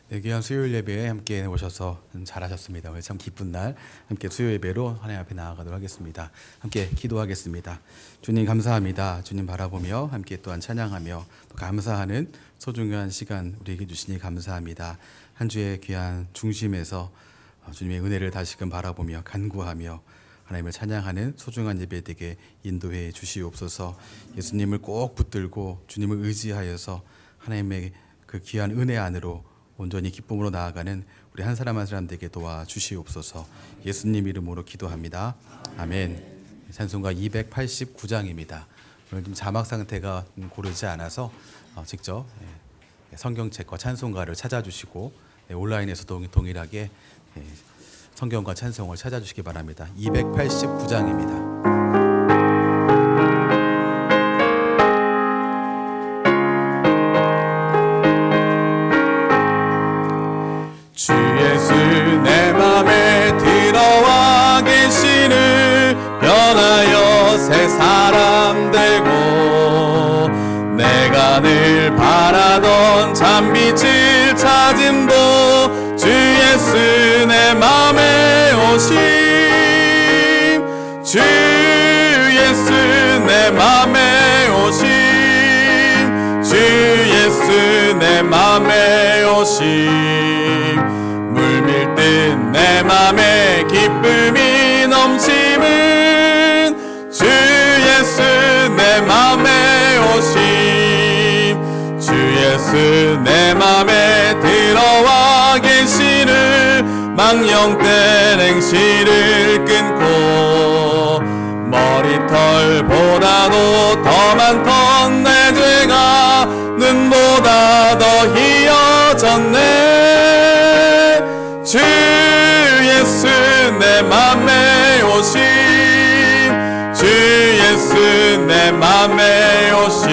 네, 귀한 수요일 예배에 함께 오셔서 잘하셨습니다. 오늘 참 기쁜 날 함께 수요 예배로 하나님 앞에 나아가도록 하겠습니다. 함께 기도하겠습니다. 주님 감사합니다. 주님 바라보며 함께 또한 찬양하며 또 감사하는 소중한 시간 우리에게 주시니 감사합니다. 한 주의 귀한 중심에서 주님의 은혜를 다시금 바라보며 간구하며 하나님을 찬양하는 소중한 예배 되게 인도해 주시옵소서. 예수님을 꼭 붙들고 주님을 의지하여서 하나님의 그 귀한 은혜 안으로 온전히 기쁨으로 나아가는 우리 한 사람 한 사람 되게 도와주시옵소서. 예수님 이름으로 기도합니다. 아멘. 찬송가 289장입니다. 오늘 좀 자막 상태가 고르지 않아서 직접 성경책과 찬송가를 찾아주시고 온라인에서도 동일하게 성경과 찬송을 찾아주시기 바랍니다. 289장입니다. 주 예수 내 맘에 들어와 계시는 변하여 새 사람 되고 내가 늘 바라던 참빛을 찾음도 주 예수 내 맘에 오심 주 예수 내 맘에 오심 주 예수 내 맘에 오심 물밀 듯 내 맘에 기쁨이 넘치는 주 예수 내 맘에 오심 주 예수 내 맘에 들어와 계시는 망령된 행실을 끊고 머리털보다도 더 많던 내 죄가 눈보다 더 희어졌네 주 예수 내 맘에 오심 주 예수 내 맘에 오심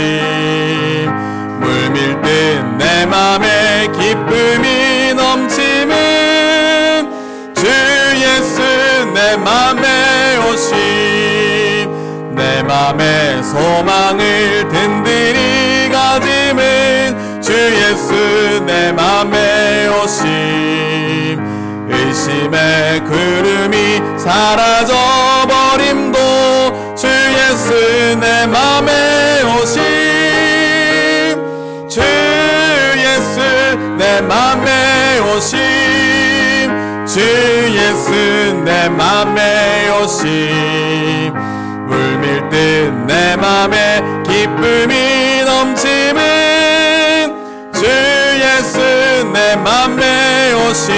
물밀 듯 내 맘에 기쁨이 넘치는 주 예수 내 맘에 오심 내 맘에 소망을 든든히 가짐은 주 예수 내 맘에 오심 의심의 구름이 사라져버림도 주 예수 내 맘에 오심 주 예수 내 맘에 오심 주 예수 내 맘에 오심 물밀 듯 내 맘에 기쁨이 넘치는 주 예수 내 맘에 오심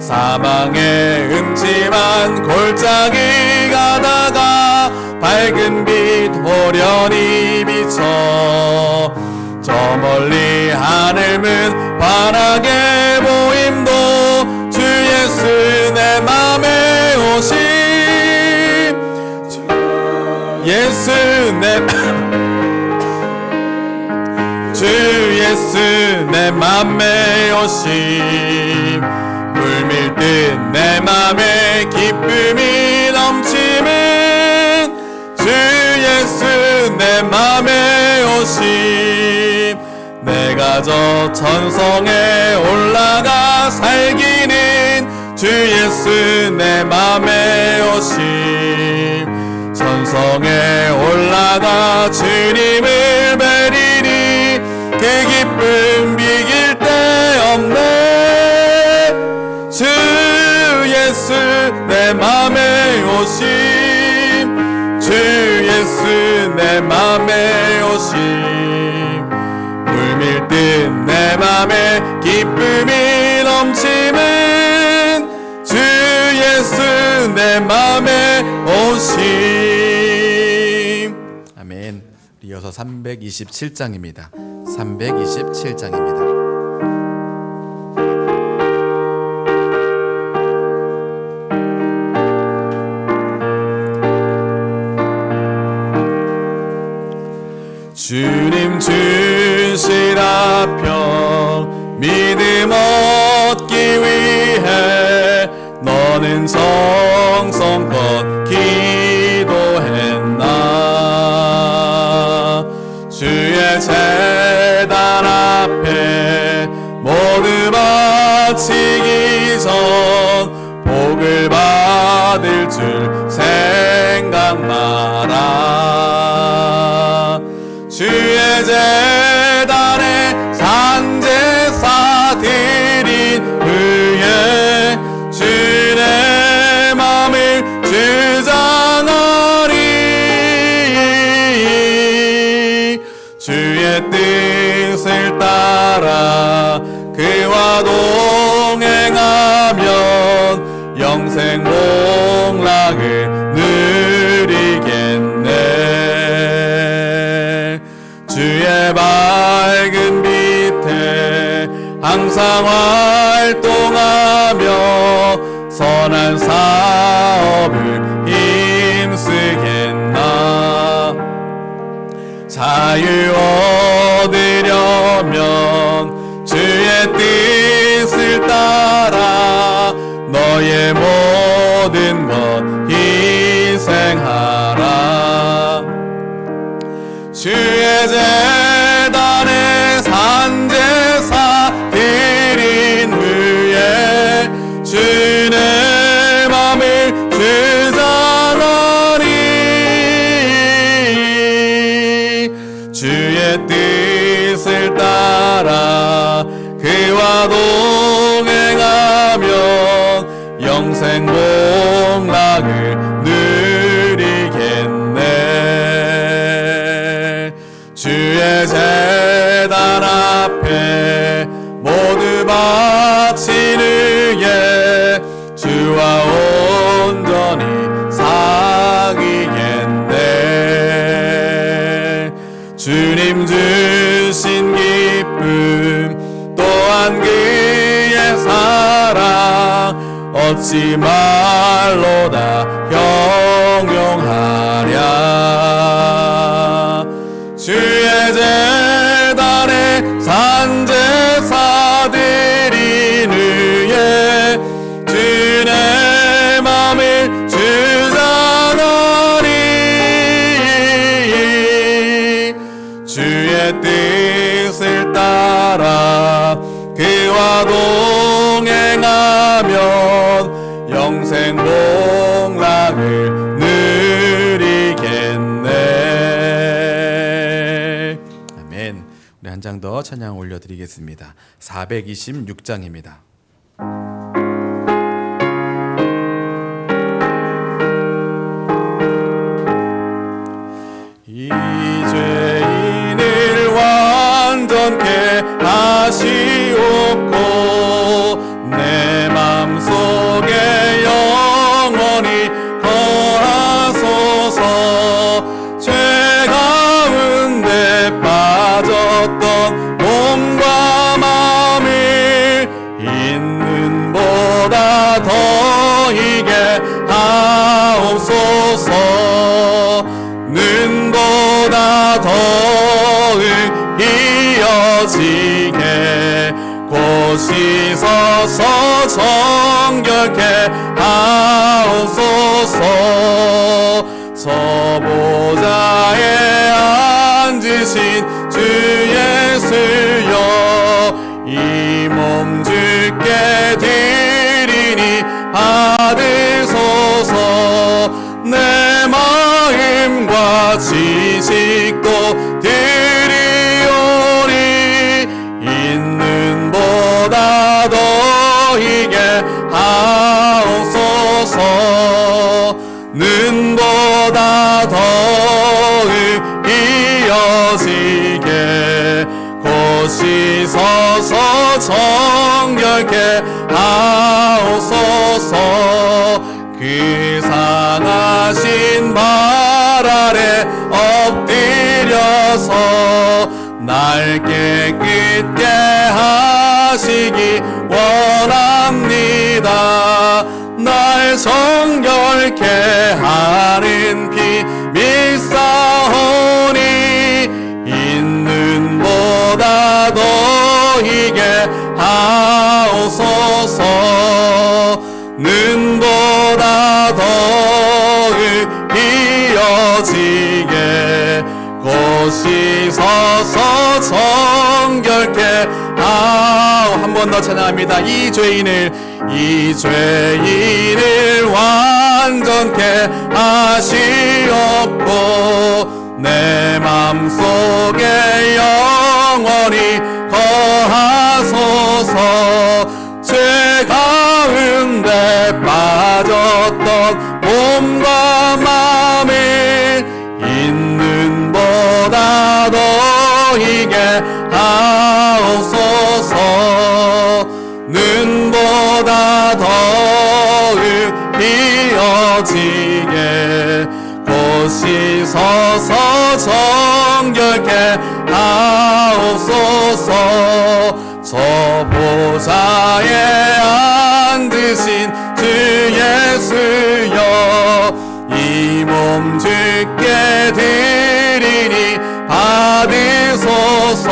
사망의 음침한 골짜기 가다가 밝은 빛 호련히 비쳐 저 멀리 하늘문 환하게 보임도 주 예수 내 맘에 오심 예수 내 주 예수 내 맘에 오심 물밀 듯 내 맘에 기쁨이 넘치는 주 예수 내 맘에 오심 내가 저 천성에 올라가 살기는 주 예수 내 맘에 오심 천성에 올라가 주님을 뵈리니 그 기쁨 비길 데 없네 주 예수 내 맘에 오심 주 예수 내 맘에 오심 물밀 듯 내 맘에 기쁨이 넘치는 주 예수 내 맘에 오심 아멘. 이어서 327장입니다. 327장입니다. 주님 주실 앞편 믿음 얻기 위해 너는 정성껏 기도했나 주의 제단 앞에 모든 모두 바치기 전 복을 받을 줄 생각 마라. 주의 제단에 산제사 드린 후에 주의 맘을 주장하리. 주의 뜻을 따라 그와 동행하면 영생 복락을 누리겠네. 주의 밝은 빛에 항상 활동하며 선한 사업을 힘쓰겠나. 자유 얻으려면 주의 뜻을 따라 너의 모든 것 희생하라. 주의 제단에 산제사 드린 후에 주의 맘을 주장하리. 주의 뜻을 따라 그와 동행하면 영생 복락을 누리겠네. 주의 제단 앞에 모두 바친 후에 주와 온전히 사귀겠네. 주님 주신 기쁨 또한 그의 사랑 어찌 말로 다 형용하랴. 주의 제단에 산제사 드린 후에 주의 맘을 주장하리. 주의 뜻을 따라 그와 동행하면 영생 복락을 누리겠네. 아멘. 우리 한 장 더 찬양 올려드리겠습니다. 426장입니다. 이 죄인을 완전케 하시옵고 내 맘속에 영원히 거하소서. 죄 가운데 빠졌던 몸과 마음을 있는 보다 더이게 하옵소서. 눈보다 더욱 이어지게 곧 씻어서 정결케 하옵소서. 서보좌에 앉으신 주 예수여 이 몸 주께 드리니 받으소서. 내 마음과 지식도 드리오니 있는 보다 더이게 하옵소서. 눈보다 더욱 이어지게 곧 씻어서 정결케 하옵소서. 그 상하신 발 아래 엎드려서 날 깨끗게 하시기 원합니다. 날 정결케 하는 피 믿사오니 있는 보다 더이게 하옵소서. 눈보다 더욱 이어지게 곧 씻어서 정결케 하옵소서. 번 더 찬양합니다. 이 죄인을 완전케 하시옵고 내 맘속에 영원히 거하소서. 죄 가운데 빠졌던 몸과 마음을 있는 보다 너희게 하옵소서. 눈보다 더욱 비어지게 곧 씻어서 정결케 하옵소서. 저 보좌에 앉으신 주 예수여 이 몸 주께 드리니 받으소서.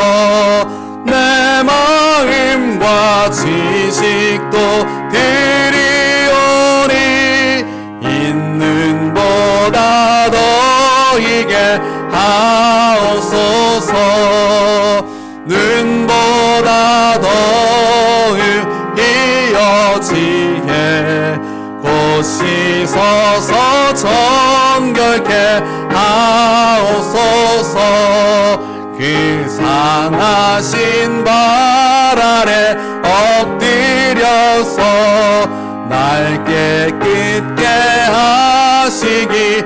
내 마음과 지식도 드리오니 있는 보다 너희게 하옵소서. 눈보다 더욱 이어지게 곧 씻어서 정결케 하옵소서. 그 상하신 발 아래 엎드려서 날 깨끗게 하시기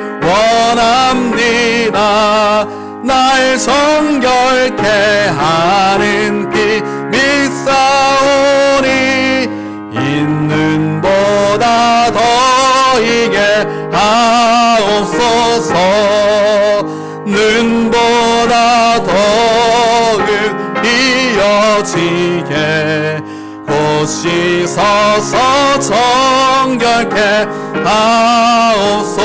원합니다. 날 정결케 하는 길 믿사오니 있는 보다 더이게 하옵소서. 눈보다 더욱 이어지게 곧 씻어서 정결케 하옵소서.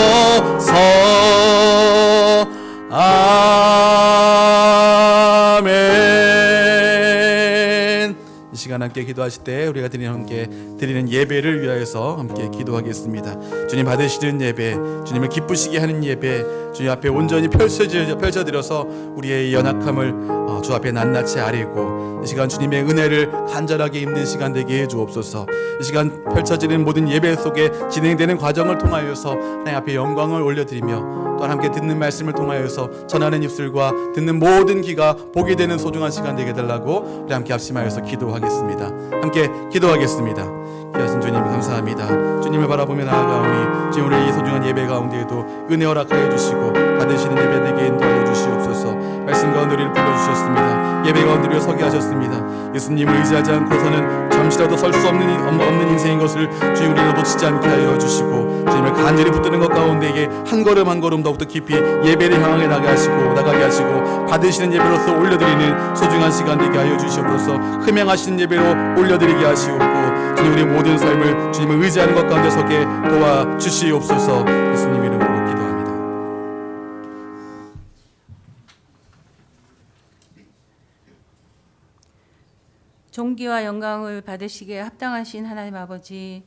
아멘. 이 시간 함께 기도하실 때 우리가 함께 드리는 예배를 위하여서 함께 기도하겠습니다. 주님 받으시는 예배, 주님을 기쁘시게 하는 예배, 주님 앞에 온전히 펼쳐드려서 우리의 연약함을 주 앞에 낱낱이 아뢰고 이 시간 주님의 은혜를 간절하게 입는 시간 되게 해주옵소서. 이 시간 펼쳐지는 모든 예배 속에 진행되는 과정을 통하여서 하나님 앞에 영광을 올려드리며 또한 함께 듣는 말씀을 통하여서 전하는 입술과 듣는 모든 귀가 보게 되는 소중한 시간 되게 해달라고 우리 함께 합심하여서 기도하겠습니다. 함께 기도하겠습니다. 귀하신 주님 감사합니다. 주님을 바라보며 나아가오니 주님 우리 이 소중한 예배 가운데에도 은혜 허락하여 주시고 받으시는 예배 되게 인도하여 주시옵소서. 말씀 가운데 우리를 불러주셨습니다. 예배 가운데 우리를 서게 하셨습니다. 예수님을 의지하지 않고서는 잠시라도 설 수 없는 인생인 것을 주님 우리를 놓치지 않게 하여 주시고 주님을 간절히 붙드는 것 가운데에 한 걸음 한 걸음 더욱더 깊이 예배를 향하게 나가게 하시고 받으시는 예배로서 올려드리는 소중한 시간 되게 하여 주시옵소서. 흠양하시는 예배로 올려드리게 하시옵고 주님 우리의 모든 삶을 주님을 의지하는 것 가운데 서게 도와주시옵소서. 예수님 이름으로 기도합니다. 존귀와 영광을 받으시기에 합당하신 하나님 아버지,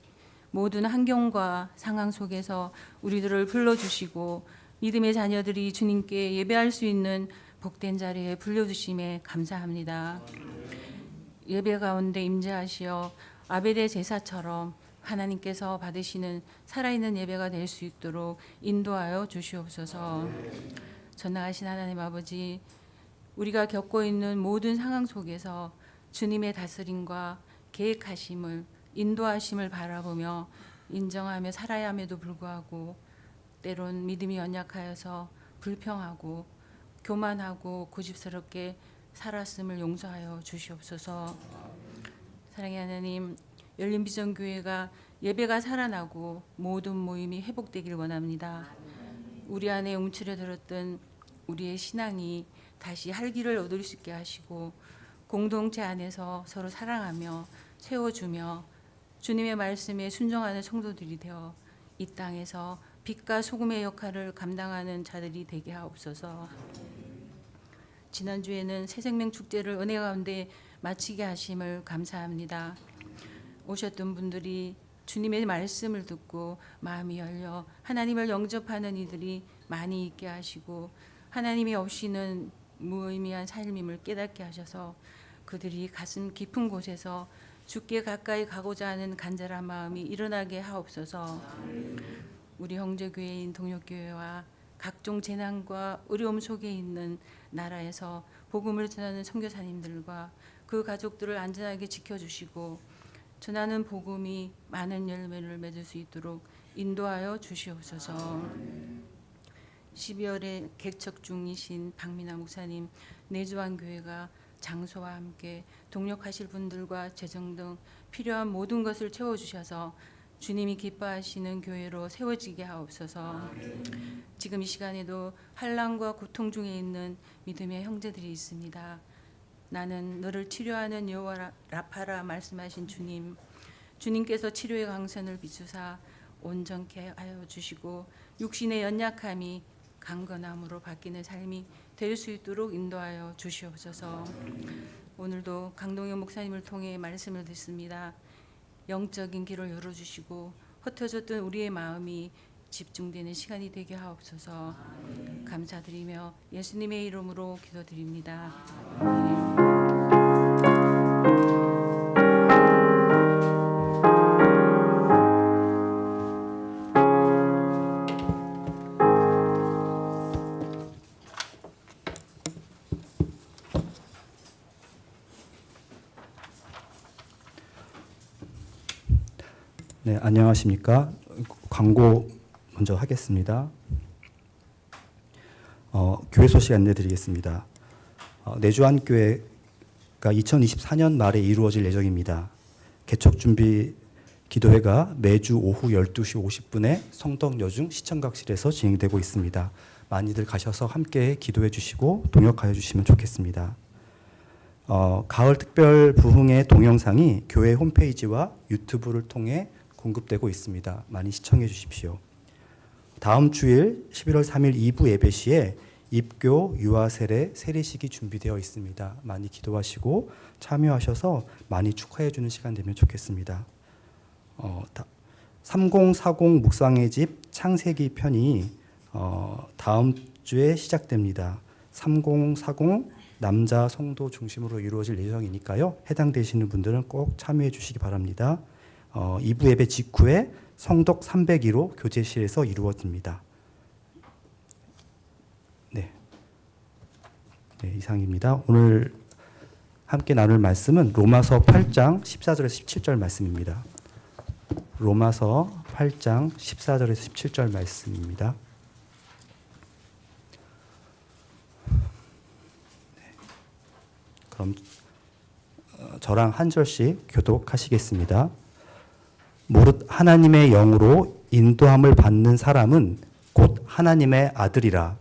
모든 환경과 상황 속에서 우리들을 불러주시고 믿음의 자녀들이 주님께 예배할 수 있는 복된 자리에 불러주심에 감사합니다. 예배 가운데 임재하시어 아벨의 제사처럼 하나님께서 받으시는 살아있는 예배가 될 수 있도록 인도하여 주시옵소서. 전능하신 하나님 아버지, 우리가 겪고 있는 모든 상황 속에서 주님의 다스림과 계획하심을 인도하심을 바라보며 인정하며 살아야 함에도 불구하고 때론 믿음이 연약하여서 불평하고 교만하고 고집스럽게 살았음을 용서하여 주시옵소서. 사랑의 하나님, 열린비전교회가 예배가 살아나고 모든 모임이 회복되길 원합니다. 우리 안에 움츠려들었던 우리의 신앙이 다시 활기를 얻을 수 있게 하시고 공동체 안에서 서로 사랑하며 세워주며 주님의 말씀에 순종하는 성도들이 되어 이 땅에서 빛과 소금의 역할을 감당하는 자들이 되게 하옵소서. 지난주에는 새생명 축제를 은혜 가운데 마치게 하심을 감사합니다. 오셨던 분들이 주님의 말씀을 듣고 마음이 열려 하나님을 영접하는 이들이 많이 있게 하시고 하나님이 없이는 무의미한 삶임을 깨닫게 하셔서 그들이 가슴 깊은 곳에서 주께 가까이 가고자 하는 간절한 마음이 일어나게 하옵소서. 우리 형제교회인 동역교회와 각종 재난과 어려움 속에 있는 나라에서 복음을 전하는 선교사님들과 그 가족들을 안전하게 지켜주시고 전하는 복음이 많은 열매를 맺을 수 있도록 인도하여 주시옵소서. 12월에 개척 중이신 박민아 목사님, 내주환교회가 장소와 함께 동력하실 분들과 재정 등 필요한 모든 것을 채워주셔서 주님이 기뻐하시는 교회로 세워지게 하옵소서. 지금 이 시간에도 환난과 고통 중에 있는 믿음의 형제들이 있습니다. 나는 너를 치료하는 여호와 라파라 말씀하신 주님, 주님께서 치료의 강선을 비추사 온전케 하여 주시고 육신의 연약함이 강건함으로 바뀌는 삶이 될 수 있도록 인도하여 주시옵소서. 오늘도 강동현 목사님을 통해 말씀을 듣습니다. 영적인 길을 열어주시고 흩어졌던 우리의 마음이 집중되는 시간이 되게 하옵소서. 감사드리며 예수님의 이름으로 기도드립니다. 네, 안녕하십니까. 광고 먼저 하겠습니다. 교회 소식 안내드리겠습니다. 내주환교회가 2024년 말에 이루어질 예정입니다. 개척 준비 기도회가 매주 오후 12시 50분에 성덕여중 시청각실에서 진행되고 있습니다. 많이들 가셔서 함께 기도해 주시고 동역하여 주시면 좋겠습니다. 가을 특별 부흥의 동영상이 교회 홈페이지와 유튜브를 통해 공급되고 있습니다. 많이 시청해 주십시오. 다음 주일 11월 3일 2부 예배 시에 입교 유아 세례 세례식이 준비되어 있습니다. 많이 기도하시고 참여하셔서 많이 축하해 주는 시간 되면 좋겠습니다. 3040 묵상의 집 창세기 편이 다음 주에 시작됩니다. 3040 남자 성도 중심으로 이루어질 예정이니까요. 해당되시는 분들은 꼭 참여해 주시기 바랍니다. 2부 예배 직후에 성덕 302로 교제실에서 이루어집니다. 네, 이상입니다. 오늘 함께 나눌 말씀은 로마서 8장 14절에서 17절 말씀입니다. 로마서 8장 14절에서 17절 말씀입니다. 그럼 저랑 한 절씩 교독하시겠습니다. 무릇 하나님의 영으로 인도함을 받는 사람은 곧 하나님의 아들이라.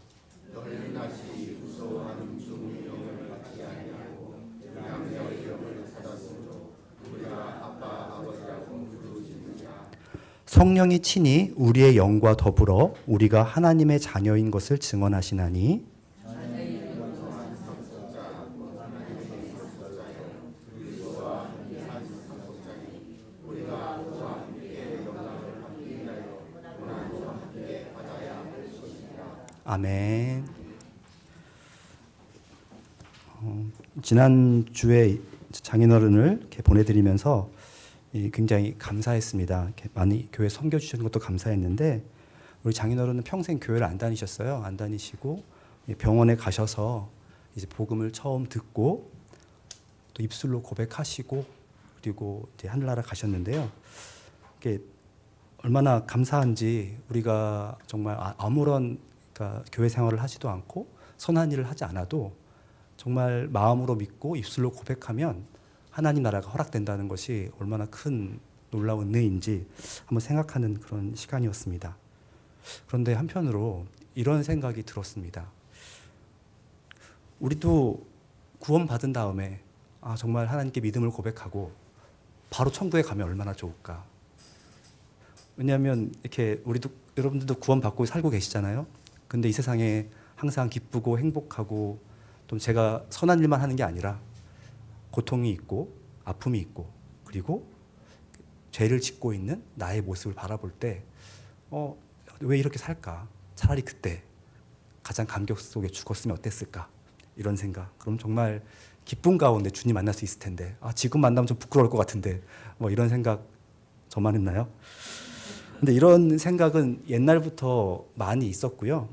성령이 친히 우리의 영과 더불어 우리가 하나님의 자녀인 것을 증언하시나니 아멘. 지난주에 장인어른을 이렇게 보내드리면서 굉장히 감사했습니다. 이렇게 많이 교회 섬겨주시는 것도 감사했는데 우리 장인어른은 평생 교회를 안 다니셨어요. 안 다니시고 병원에 가셔서 이제 복음을 처음 듣고 또 입술로 고백하시고 그리고 이제 하늘나라 가셨는데요. 이게 얼마나 감사한지 우리가 정말 아무런 그러니까 교회 생활을 하지도 않고 선한 일을 하지 않아도 정말 마음으로 믿고 입술로 고백하면 하나님 나라가 허락된다는 것이 얼마나 큰 놀라운 은혜인지 한번 생각하는 그런 시간이었습니다. 그런데 한편으로 이런 생각이 들었습니다. 우리도 구원받은 다음에 정말 하나님께 믿음을 고백하고 바로 천국에 가면 얼마나 좋을까. 왜냐하면 이렇게 여러분들도 구원받고 살고 계시잖아요. 근데 이 세상에 항상 기쁘고 행복하고 또 제가 선한 일만 하는 게 아니라 고통이 있고 아픔이 있고 그리고 죄를 짓고 있는 나의 모습을 바라볼 때 왜 이렇게 살까? 차라리 그때 가장 감격 속에 죽었으면 어땠을까? 이런 생각. 그럼 정말 기쁨 가운데 주님 만날 수 있을 텐데 지금 만나면 좀 부끄러울 것 같은데 뭐 이런 생각 저만 했나요? 근데 이런 생각은 옛날부터 많이 있었고요.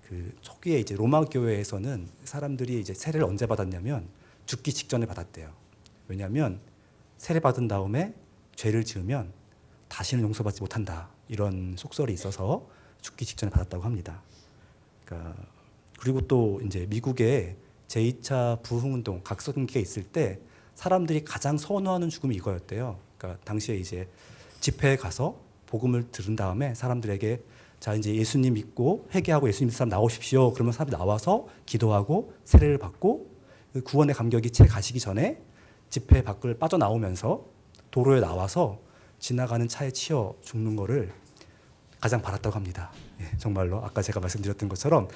그 초기에 이제 로마 교회에서는 사람들이 이제 세례를 언제 받았냐면 죽기 직전에 받았대요. 왜냐하면 세례 받은 다음에 죄를 지으면 다시는 용서받지 못한다 이런 속설이 있어서 죽기 직전에 받았다고 합니다. 그러니까 그리고 또 이제 미국에 제2차 부흥운동 각성기가 있을 때 사람들이 가장 선호하는 죽음이 이거였대요. 그러니까 당시에 이제 집회에 가서 복음을 들은 다음에 사람들에게 자 이제 예수님 믿고 회개하고 예수님 믿는 사람 나오십시오. 그러면 사람들이 나와서 기도하고 세례를 받고 그 구원의 감격이 채 가시기 전에 집회 밖을 빠져나오면서 도로에 나와서 지나가는 차에 치여 죽는 거를 가장 바랐다고 합니다. 예, 정말로 아까 제가 말씀드렸던 것처럼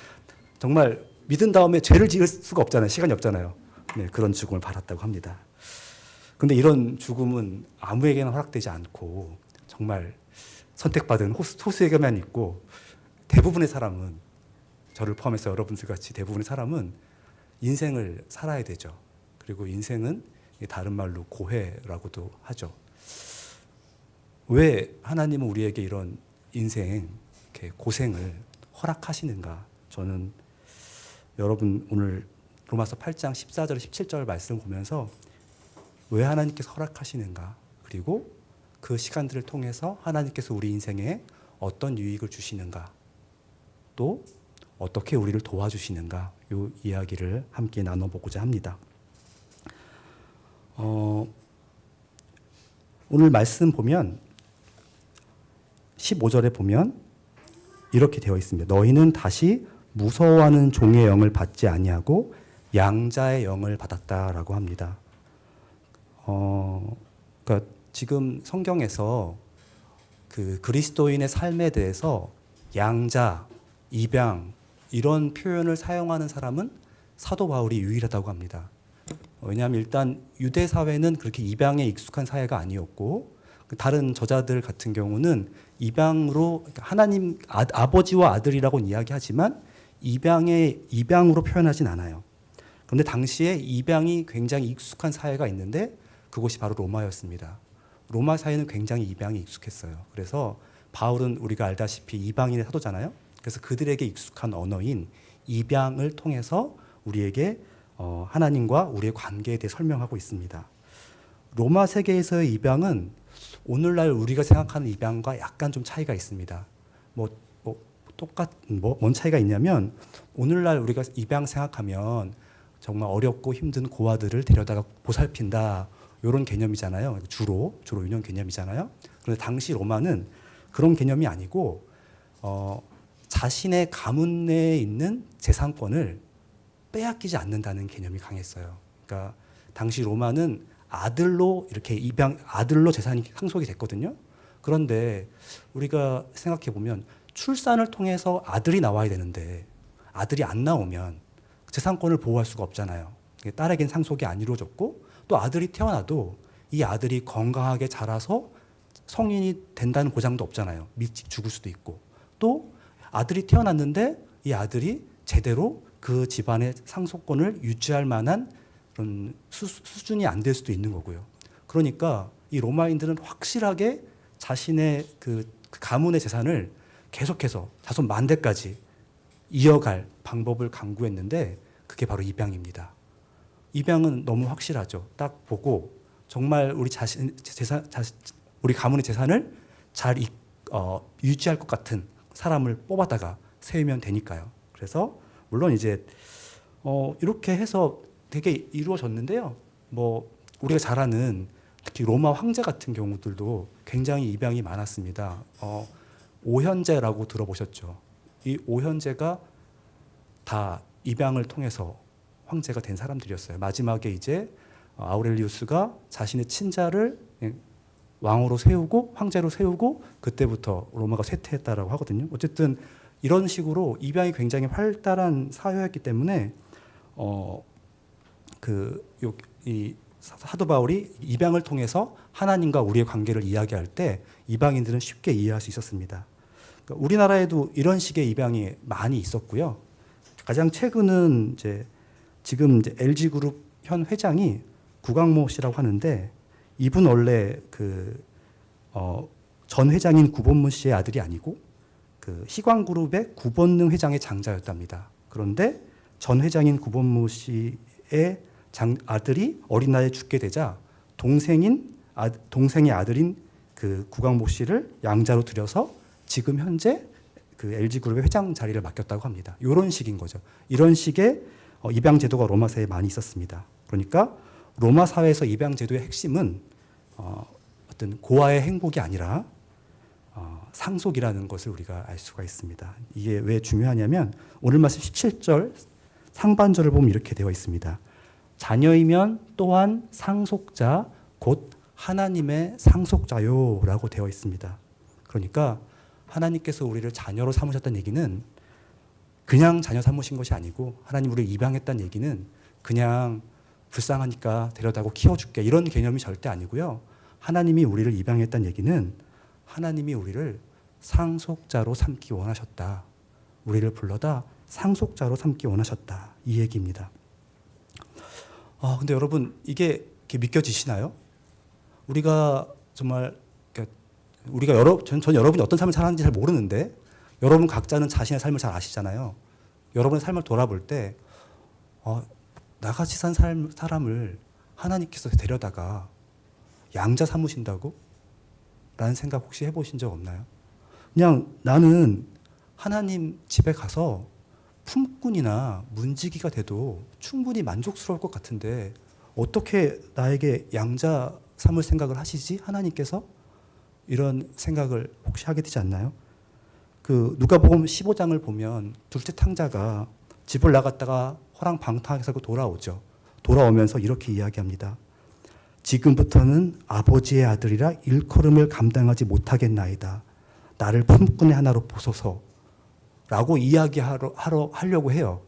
정말 믿은 다음에 죄를 지을 수가 없잖아요. 시간이 없잖아요. 네, 그런 죽음을 바랐다고 합니다. 근데 이런 죽음은 아무에게나 허락되지 않고 정말 선택받은 소수에게만 있고 대부분의 사람은 저를 포함해서 여러분들 같이 대부분의 사람은 인생을 살아야 되죠. 그리고 인생은 다른 말로 고해라고도 하죠. 왜 하나님은 우리에게 이런 인생 이렇게 고생을 허락하시는가? 저는 여러분 오늘 로마서 8장 14절 17절 말씀을 보면서 왜 하나님께서 허락하시는가? 그리고 그 시간들을 통해서 하나님께서 우리 인생에 어떤 유익을 주시는가? 또 어떻게 우리를 도와주시는가? 이 이야기를 함께 나눠보고자 합니다. 오늘 말씀 보면 15절에 보면 이렇게 되어 있습니다. 너희는 다시 무서워하는 종의 영을 받지 아니하고 양자의 영을 받았다라고 합니다. 그러니까 지금 성경에서 그 그리스도인의 삶에 대해서 양자, 입양 이런 표현을 사용하는 사람은 사도 바울이 유일하다고 합니다. 왜냐하면 일단 유대 사회는 그렇게 입양에 익숙한 사회가 아니었고 다른 저자들 같은 경우는 입양으로 하나님 아버지와 아들이라고는 이야기하지만 입양으로 표현하진 않아요. 그런데 당시에 입양이 굉장히 익숙한 사회가 있는데 그곳이 바로 로마였습니다. 로마 사회는 굉장히 입양이 익숙했어요. 그래서 바울은 우리가 알다시피 이방인의 사도잖아요. 그래서 그들에게 익숙한 언어인 입양을 통해서 우리에게 하나님과 우리의 관계에 대해 설명하고 있습니다. 로마 세계에서의 입양은 오늘날 우리가 생각하는 입양과 약간 좀 차이가 있습니다. 뭔 차이가 있냐면 오늘날 우리가 입양 생각하면 정말 어렵고 힘든 고아들을 데려다가 보살핀다 이런 개념이잖아요. 주로 이런 개념이잖아요. 그런데 당시 로마는 그런 개념이 아니고 자신의 가문 내에 있는 재산권을 빼앗기지 않는다는 개념이 강했어요. 그러니까 당시 로마는 아들로 재산이 상속이 됐거든요. 그런데 우리가 생각해 보면 출산을 통해서 아들이 나와야 되는데 아들이 안 나오면 재산권을 보호할 수가 없잖아요. 딸에겐 상속이 안 이루어졌고 또 아들이 태어나도 이 아들이 건강하게 자라서 성인이 된다는 보장도 없잖아요. 일찍 죽을 수도 있고 또 아들이 태어났는데 이 아들이 제대로 그 집안의 상속권을 유지할 만한 그런 수준이 안 될 수도 있는 거고요. 그러니까 이 로마인들은 확실하게 자신의 그 가문의 재산을 계속해서 자손 만대까지 이어갈 방법을 강구했는데 그게 바로 입양입니다. 입양은 너무 확실하죠. 딱 보고 정말 우리 가문의 재산을 잘 유지할 것 같은 사람을 뽑아다가 세우면 되니까요. 그래서 물론 이제 이렇게 해서 되게 이루어졌는데요. 우리가 잘 아는 특히 로마 황제 같은 경우들도 굉장히 입양이 많았습니다. 오현제라고 들어보셨죠? 이 오현제가 다 입양을 통해서 황제가 된 사람들이었어요. 마지막에 이제 아우렐리우스가 자신의 친자를 왕으로 세우고 황제로 세우고 그때부터 로마가 쇠퇴했다라고 하거든요. 어쨌든 이런 식으로 입양이 굉장히 활달한 사회였기 때문에 이 사도 바울이 입양을 통해서 하나님과 우리의 관계를 이야기할 때 이방인들은 쉽게 이해할 수 있었습니다. 그러니까 우리나라에도 이런 식의 입양이 많이 있었고요. 가장 최근은 지금 LG 그룹 현 회장이 구광모 씨라고 하는데 이분 원래 전 회장인 구본무 씨의 아들이 아니고 그 희광그룹의 구본능 회장의 장자였답니다. 그런데 전 회장인 구본무 씨의 아들이 어린 나이에 죽게 되자 동생의 아들인 그 구광모 씨를 양자로 들여서 지금 현재 그 LG그룹의 회장 자리를 맡겼다고 합니다. 이런 식인 거죠. 이런 식의 입양 제도가 로마 사회에 많이 있었습니다. 그러니까 로마 사회에서 입양 제도의 핵심은 어떤 고아의 행복이 아니라 상속이라는 것을 우리가 알 수가 있습니다. 이게 왜 중요하냐면 오늘 말씀 17절 상반절을 보면 이렇게 되어 있습니다. 자녀이면 또한 상속자 곧 하나님의 상속자요라고 되어 있습니다. 그러니까 하나님께서 우리를 자녀로 삼으셨다는 얘기는 그냥 자녀 삼으신 것이 아니고 하나님 우리를 입양했다는 얘기는 그냥 불쌍하니까 데려다고 키워줄게 이런 개념이 절대 아니고요. 하나님이 우리를 입양했다는 얘기는 하나님이 우리를 상속자로 삼기 원하셨다. 우리를 불러다 상속자로 삼기 원하셨다. 이 얘기입니다. 근데 여러분 이게 이렇게 믿겨지시나요? 우리가 정말 전 여러분이 어떤 삶을 살았는지 잘 모르는데 여러분 각자는 자신의 삶을 잘 아시잖아요. 여러분의 삶을 돌아볼 때 나같이 산 사람을 하나님께서 데려다가 양자 삼으신다고? 라는 생각 혹시 해보신 적 없나요? 그냥 나는 하나님 집에 가서 품꾼이나 문지기가 돼도 충분히 만족스러울 것 같은데 어떻게 나에게 양자 삼을 생각을 하시지? 하나님께서? 이런 생각을 혹시 하게 되지 않나요? 그 누가복음 15장을 보면 둘째 탕자가 집을 나갔다가 호랑방탕하게 살고 돌아오죠. 돌아오면서 이렇게 이야기합니다. 지금부터는 아버지의 아들이라 일컬음을 감당하지 못하겠나이다. 나를 품꾼의 하나로 보소서. 라고 하려고 해요.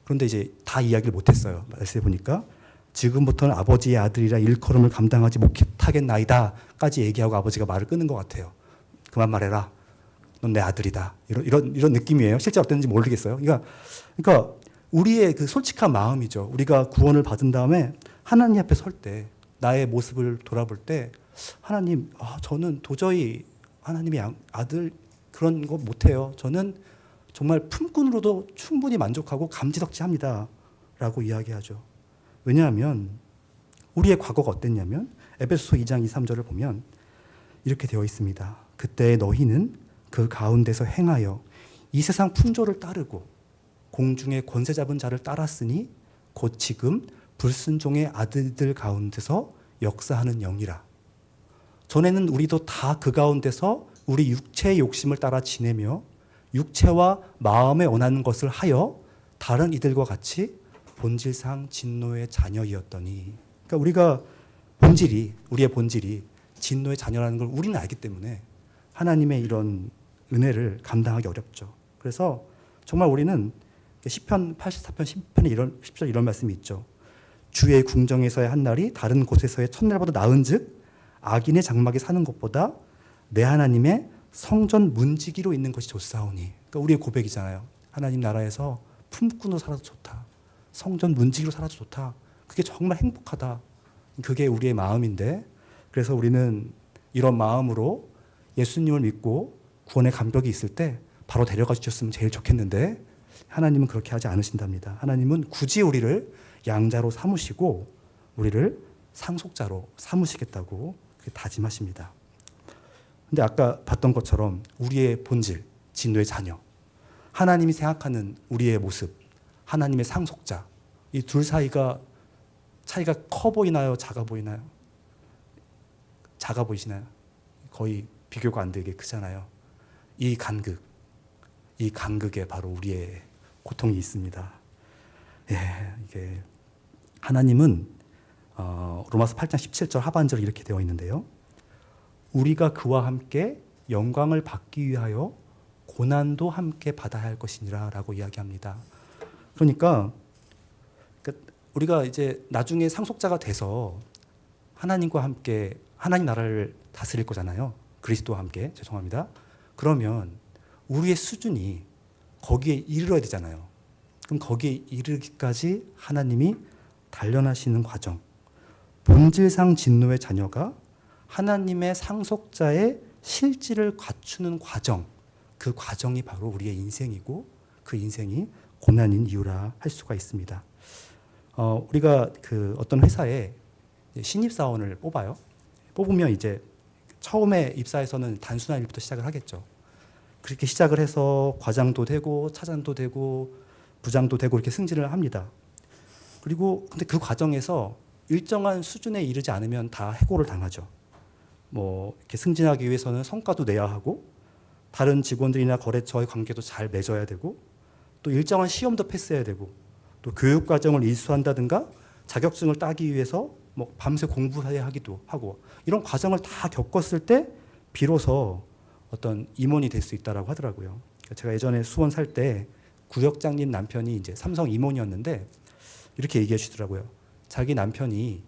그런데 이제 다 이야기를 못했어요. 말씀해 보니까 지금부터는 아버지의 아들이라 일컬음을 감당하지 못하겠나이다. 까지 얘기하고 아버지가 말을 끊는 것 같아요. 그만 말해라. 넌 내 아들이다. 이런 느낌이에요. 실제 어땠는지 모르겠어요. 그러니까 우리의 그 솔직한 마음이죠. 우리가 구원을 받은 다음에 하나님 앞에 설 때 나의 모습을 돌아볼 때 하나님, 저는 도저히 하나님의 아들 그런 거 못해요. 저는 정말 품꾼으로도 충분히 만족하고 감지덕지합니다. 라고 이야기하죠. 왜냐하면 우리의 과거가 어땠냐면 에베소서 2장 2, 3절을 보면 이렇게 되어 있습니다. 그때 너희는 그 가운데서 행하여 이 세상 풍조를 따르고 공중의 권세 잡은 자를 따랐으니 곧 지금 불순종의 아들들 가운데서 역사하는 영이라. 전에는 우리도 다 그 가운데서 우리 육체의 욕심을 따라 지내며 육체와 마음에 원하는 것을 하여 다른 이들과 같이 본질상 진노의 자녀이었더니, 그러니까 우리의 본질이 진노의 자녀라는 걸 우리는 알기 때문에 하나님의 이런 은혜를 감당하기 어렵죠. 그래서 정말 우리는 시편 84편 10편에 10절 이런 말씀이 있죠. 주의 궁정에서의 한 날이 다른 곳에서의 첫날보다 나은즉 악인의 장막에 사는 것보다 내 하나님의 성전 문지기로 있는 것이 좋사오니. 그러니까 우리의 고백이잖아요. 하나님 나라에서 품꾼으로 살아도 좋다. 성전 문지기로 살아도 좋다. 그게 정말 행복하다. 그게 우리의 마음인데, 그래서 우리는 이런 마음으로 예수님을 믿고 구원의 감격이 있을 때 바로 데려가 주셨으면 제일 좋겠는데 하나님은 그렇게 하지 않으신답니다. 하나님은 굳이 우리를 양자로 삼으시고 우리를 상속자로 삼으시겠다고 다짐하십니다. 근데 아까 봤던 것처럼 우리의 본질, 진노의 자녀, 하나님이 생각하는 우리의 모습, 하나님의 상속자, 이 둘 사이가 차이가 커 보이나요? 작아 보이나요? 작아 보이시나요? 거의 비교가 안 되게 크잖아요. 이 간극에 바로 우리의 고통이 있습니다. 이게 하나님은 로마서 8장 17절 하반절 이렇게 되어 있는데요. 우리가 그와 함께 영광을 받기 위하여 고난도 함께 받아야 할 것이니라 라고 이야기합니다. 그러니까 우리가 이제 나중에 상속자가 돼서 하나님과 함께 하나님 나라를 다스릴 거잖아요. 그리스도와 함께. 죄송합니다. 그러면 우리의 수준이 거기에 이르러야 되잖아요. 그럼 거기에 이르기까지 하나님이 단련하시는 과정, 본질상 진노의 자녀가 하나님의 상속자의 실질을 갖추는 과정, 그 과정이 바로 우리의 인생이고 그 인생이 고난인 이유라 할 수가 있습니다. 우리가 그 어떤 회사에 신입사원을 뽑아요. 뽑으면 이제 처음에 입사해서는 단순한 일부터 시작을 하겠죠. 그렇게 시작을 해서 과장도 되고 차장도 되고 부장도 되고 이렇게 승진을 합니다. 그리고 근데 그 과정에서 일정한 수준에 이르지 않으면 다 해고를 당하죠. 뭐 이렇게 승진하기 위해서는 성과도 내야 하고 다른 직원들이나 거래처의 관계도 잘 맺어야 되고 또 일정한 시험도 패스해야 되고 또 교육 과정을 이수한다든가 자격증을 따기 위해서 뭐 밤새 공부해야 하기도 하고 이런 과정을 다 겪었을 때 비로소 어떤 임원이 될 수 있다라고 하더라고요. 제가 예전에 수원 살 때 구역장님 남편이 이제 삼성 임원이었는데 이렇게 얘기해 주시더라고요. 자기 남편이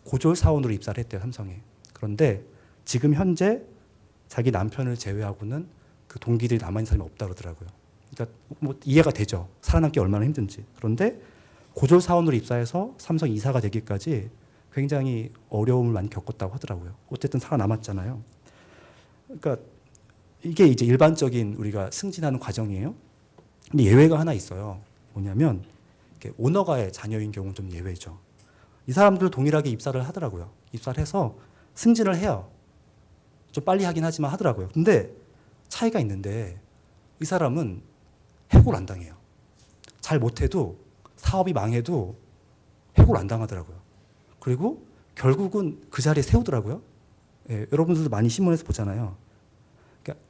고졸 사원으로 입사를 했대요, 삼성에. 그런데 지금 현재 자기 남편을 제외하고는 그 동기들이 남아있는 사람이 없다 그러더라고요. 그러니까 뭐 이해가 되죠. 살아남기 얼마나 힘든지. 그런데 고졸 사원으로 입사해서 삼성 이사가 되기까지 굉장히 어려움을 많이 겪었다고 하더라고요. 어쨌든 살아남았잖아요. 그러니까 이게 이제 일반적인 우리가 승진하는 과정이에요. 근데 예외가 하나 있어요. 뭐냐면 오너가의 자녀인 경우는 좀 예외죠. 이 사람들 동일하게 입사를 하더라고요. 입사를 해서 승진을 해요. 좀 빨리 하긴 하지만 하더라고요. 근데 차이가 있는데 이 사람은 해고를 안 당해요. 잘 못해도 사업이 망해도 해고를 안 당하더라고요. 그리고 결국은 그 자리에 세우더라고요. 예, 여러분들도 많이 신문에서 보잖아요. 그러니까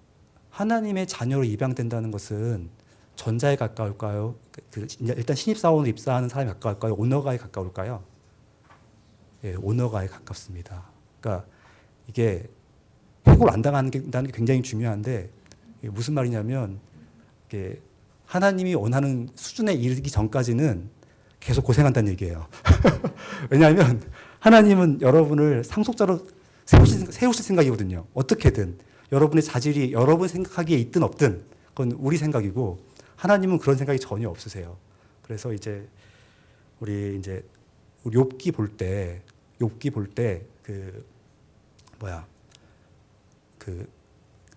하나님의 자녀로 입양된다는 것은 전자에 가까울까요? 일단 신입사원으로 입사하는 사람이 가까울까요? 오너가에 가까울까요? 예, 오너가에 가깝습니다. 그러니까 이게 해고를 안 당하는 게 굉장히 중요한데 이게 무슨 말이냐면 이게 하나님이 원하는 수준에 이르기 전까지는 계속 고생한다는 얘기예요. 왜냐하면 하나님은 여러분을 상속자로 세우실 생각이거든요. 어떻게든 여러분의 자질이 여러분 생각하기에 있든 없든 그건 우리 생각이고 하나님은 그런 생각이 전혀 없으세요. 그래서 이제 우리 욥기 볼 때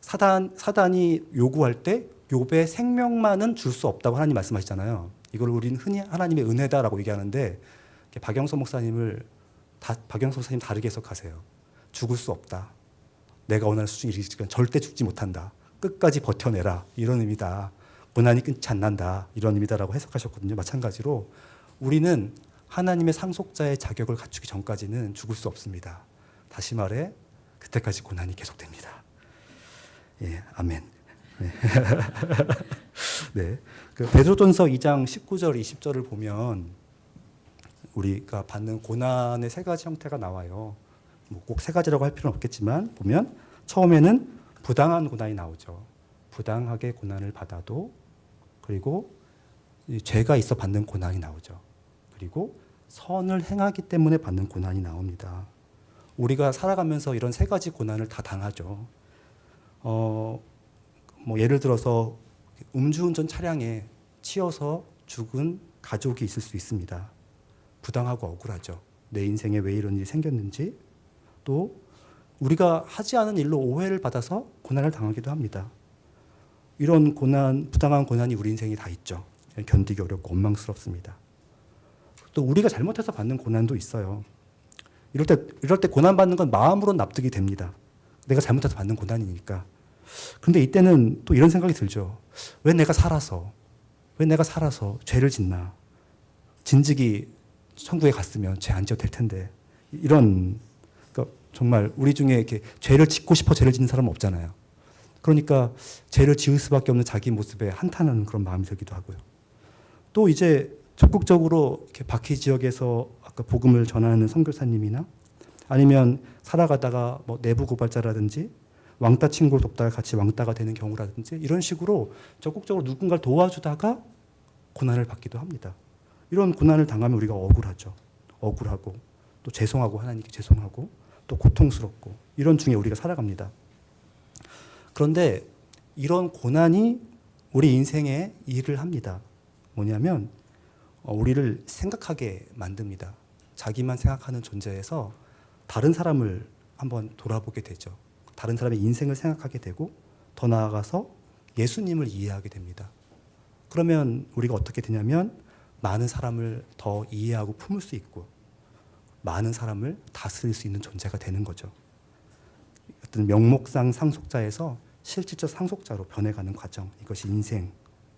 사단이 요구할 때 욥의 생명만은 줄 수 없다고 하나님 말씀하시잖아요. 이걸 우리는 흔히 하나님의 은혜다라고 얘기하는데 박영선 목사님 다르게 해석하세요. 죽을 수 없다. 내가 원하는 수준이 이르기까지 절대 죽지 못한다. 끝까지 버텨내라. 이런 의미다. 고난이 끊지 않는다. 이런 의미다라고 해석하셨거든요. 마찬가지로 우리는 하나님의 상속자의 자격을 갖추기 전까지는 죽을 수 없습니다. 다시 말해 그때까지 고난이 계속됩니다. 예, 아멘. 네. 네. 그 베드로전서 2장 19절 20절을 보면 우리가 받는 고난의 세 가지 형태가 나와요. 뭐 꼭 세 가지라고 할 필요는 없겠지만 보면 처음에는 부당한 고난이 나오죠. 부당하게 고난을 받아도 그리고 죄가 있어 받는 고난이 나오죠. 그리고 선을 행하기 때문에 받는 고난이 나옵니다. 우리가 살아가면서 이런 세 가지 고난을 다 당하죠. 뭐 예를 들어서 음주운전 차량에 치여서 죽은 가족이 있을 수 있습니다. 부당하고 억울하죠. 내 인생에 왜 이런 일이 생겼는지 또 우리가 하지 않은 일로 오해를 받아서 고난을 당하기도 합니다. 이런 고난, 부당한 고난이 우리 인생에 다 있죠. 견디기 어렵고 원망스럽습니다. 또 우리가 잘못해서 받는 고난도 있어요. 이럴 때 고난받는 건 마음으로는 납득이 됩니다. 내가 잘못해서 받는 고난이니까. 그런데 이때는 또 이런 생각이 들죠. 왜 내가 살아서 죄를 짓나. 진즉이 천국에 갔으면 죄 안 지어도 될 텐데. 이런, 그러니까 정말 우리 중에 이렇게 죄를 짓고 싶어 죄를 짓는 사람은 없잖아요. 그러니까 죄를 지을 수밖에 없는 자기 모습에 한탄하는 그런 마음이 들기도 하고요. 또 이제 적극적으로 이렇게 바퀴 지역에서 아까 복음을 전하는 선교사님이나 아니면 살아가다가 뭐 내부 고발자라든지 왕따 친구를 돕다가 같이 왕따가 되는 경우라든지 이런 식으로 적극적으로 누군가를 도와주다가 고난을 받기도 합니다. 이런 고난을 당하면 우리가 억울하죠. 억울하고 또 죄송하고 하나님께 죄송하고 또 고통스럽고 이런 중에 우리가 살아갑니다. 그런데 이런 고난이 우리 인생에 일을 합니다. 뭐냐면 우리를 생각하게 만듭니다. 자기만 생각하는 존재에서 다른 사람을 한번 돌아보게 되죠. 다른 사람의 인생을 생각하게 되고 더 나아가서 예수님을 이해하게 됩니다. 그러면 우리가 어떻게 되냐면 많은 사람을 더 이해하고 품을 수 있고 많은 사람을 다스릴 수 있는 존재가 되는 거죠. 어떤 명목상 상속자에서 실질적 상속자로 변해가는 과정, 이것이 인생,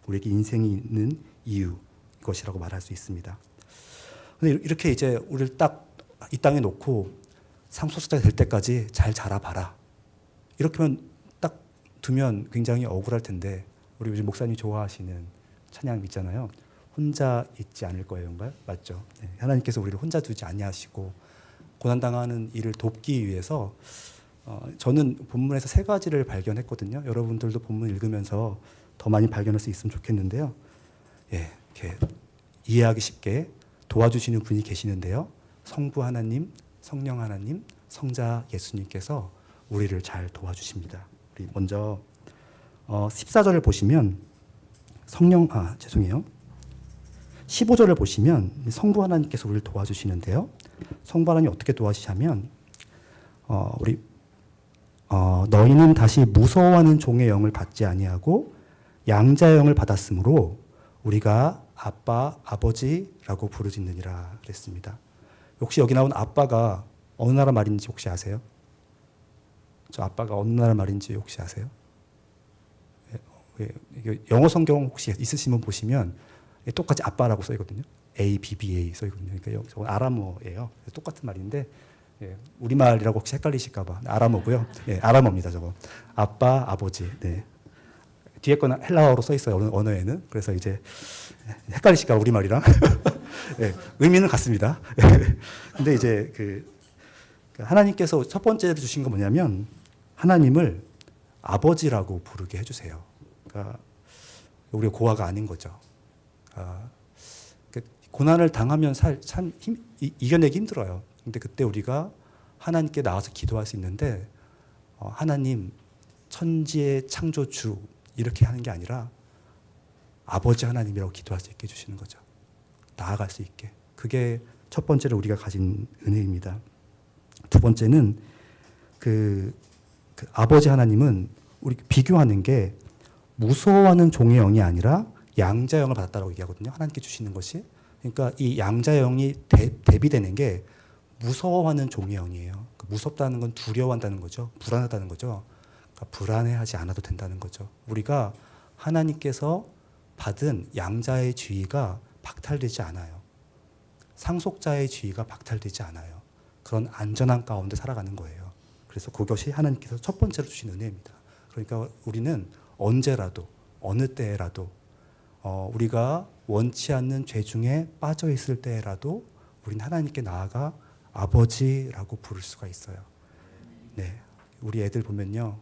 우리에게 인생이 있는 이유, 이것이라고 말할 수 있습니다. 근데 이렇게 이제 우리를 딱 이 땅에 놓고 상속자가 될 때까지 잘 자라봐라. 이렇게만 딱 두면 굉장히 억울할 텐데, 우리 요즘 목사님이 좋아하시는 찬양 있잖아요. 혼자 있지 않을 거예요인가요? 맞죠? 네. 하나님께서 우리를 혼자 두지 아니하시고 고난당하는 이를 돕기 위해서 저는 본문에서 3가지를 발견했거든요. 여러분들도 본문 읽으면서 더 많이 발견할 수 있으면 좋겠는데요. 예, 이렇게 이해하기 쉽게 도와주시는 분이 계시는데요. 성부 하나님, 성령 하나님, 성자 예수님께서 우리를 잘 도와주십니다. 우리 먼저 14절을 보시면 15절을 보시면 성부 하나님께서 우리를 도와주시는데요. 성부 하나님 어떻게 도와주시냐면 너희는 다시 무서워하는 종의 영을 받지 아니하고 양자의 영을 받았으므로 우리가 아빠, 아버지라고 부르짖느니라 그랬습니다. 혹시 여기 나온 아빠가 어느 나라 말인지 혹시 아세요? 저 아빠가 어느 나라 말인지 혹시 아세요? 영어 성경 혹시 있으시면 보시면 똑같이 아빠라고 써 있거든요. ABBA 써 있거든요. 그러니까 저건 아람어예요. 똑같은 말인데 우리말이라고 혹시 헷갈리실까 봐. 아람어고요. 아람어입니다. 저거. 아빠, 아버지. 네. 뒤에 거는 헬라어로 써 있어요. 언어에는. 그래서 이제 헷갈리실까 봐 우리말이랑. 네, 의미는 같습니다. 근데 이제 하나님께서 첫 번째로 주신 건 뭐냐면 하나님을 아버지라고 부르게 해주세요. 그러니까 우리가 고아가 아닌 거죠. 고난을 당하면 참 이겨내기 힘들어요. 근데 그때 우리가 하나님께 나와서 기도할 수 있는데 하나님 천지의 창조주 이렇게 하는 게 아니라 아버지 하나님이라고 기도할 수 있게 해주시는 거죠. 나아갈 수 있게. 그게 첫 번째로 우리가 가진 은혜입니다. 두 번째는 그 아버지 하나님은 우리 비교하는 게 무서워하는 종의 영이 아니라 양자의 영을 받았다고 얘기하거든요. 하나님께 주시는 것이. 그러니까 이 양자의 영이 대비되는 게 무서워하는 종의 영이에요. 무섭다는 건 두려워한다는 거죠. 불안하다는 거죠. 그러니까 불안해하지 않아도 된다는 거죠. 우리가 하나님께서 받은 양자의 지위가 박탈되지 않아요. 상속자의 지위가 박탈되지 않아요. 그런 안전한 가운데 살아가는 거예요. 그래서 그것이 하나님께서 첫 번째로 주신 은혜입니다. 그러니까 우리는 언제라도 어느 때라도 우리가 원치 않는 죄 중에 빠져 있을 때라도 우리는 하나님께 나아가 아버지라고 부를 수가 있어요. 네, 우리 애들 보면요,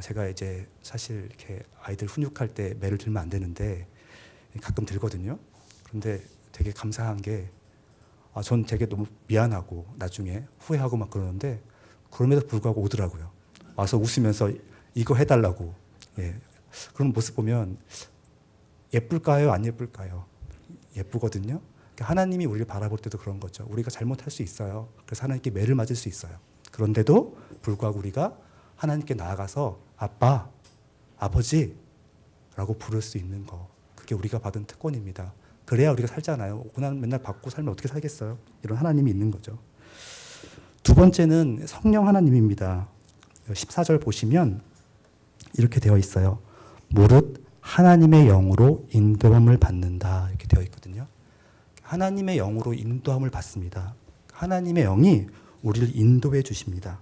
제가 이제 사실 이렇게 아이들 훈육할 때 매를 들면 안 되는데 가끔 들거든요. 그런데 되게 감사한 게 전 되게 너무 미안하고 나중에 후회하고 막 그러는데 그럼에도 불구하고 오더라고요. 와서 웃으면서 이거 해달라고. 예. 그런 모습 보면 예쁠까요? 안 예쁠까요? 예쁘거든요. 하나님이 우리를 바라볼 때도 그런 거죠. 우리가 잘못할 수 있어요. 그래서 하나님께 매를 맞을 수 있어요. 그런데도 불구하고 우리가 하나님께 나아가서 아빠, 아버지라고 부를 수 있는 거. 그게 우리가 받은 특권입니다. 그래야 우리가 살잖아요. 고난 맨날 받고 살면 어떻게 살겠어요? 이런 하나님이 있는 거죠. 두 번째는 성령 하나님입니다. 14절 보시면 이렇게 되어 있어요. 무릇 하나님의 영으로 인도함을 받는다 이렇게 되어 있거든요. 하나님의 영으로 인도함을 받습니다. 하나님의 영이 우리를 인도해 주십니다.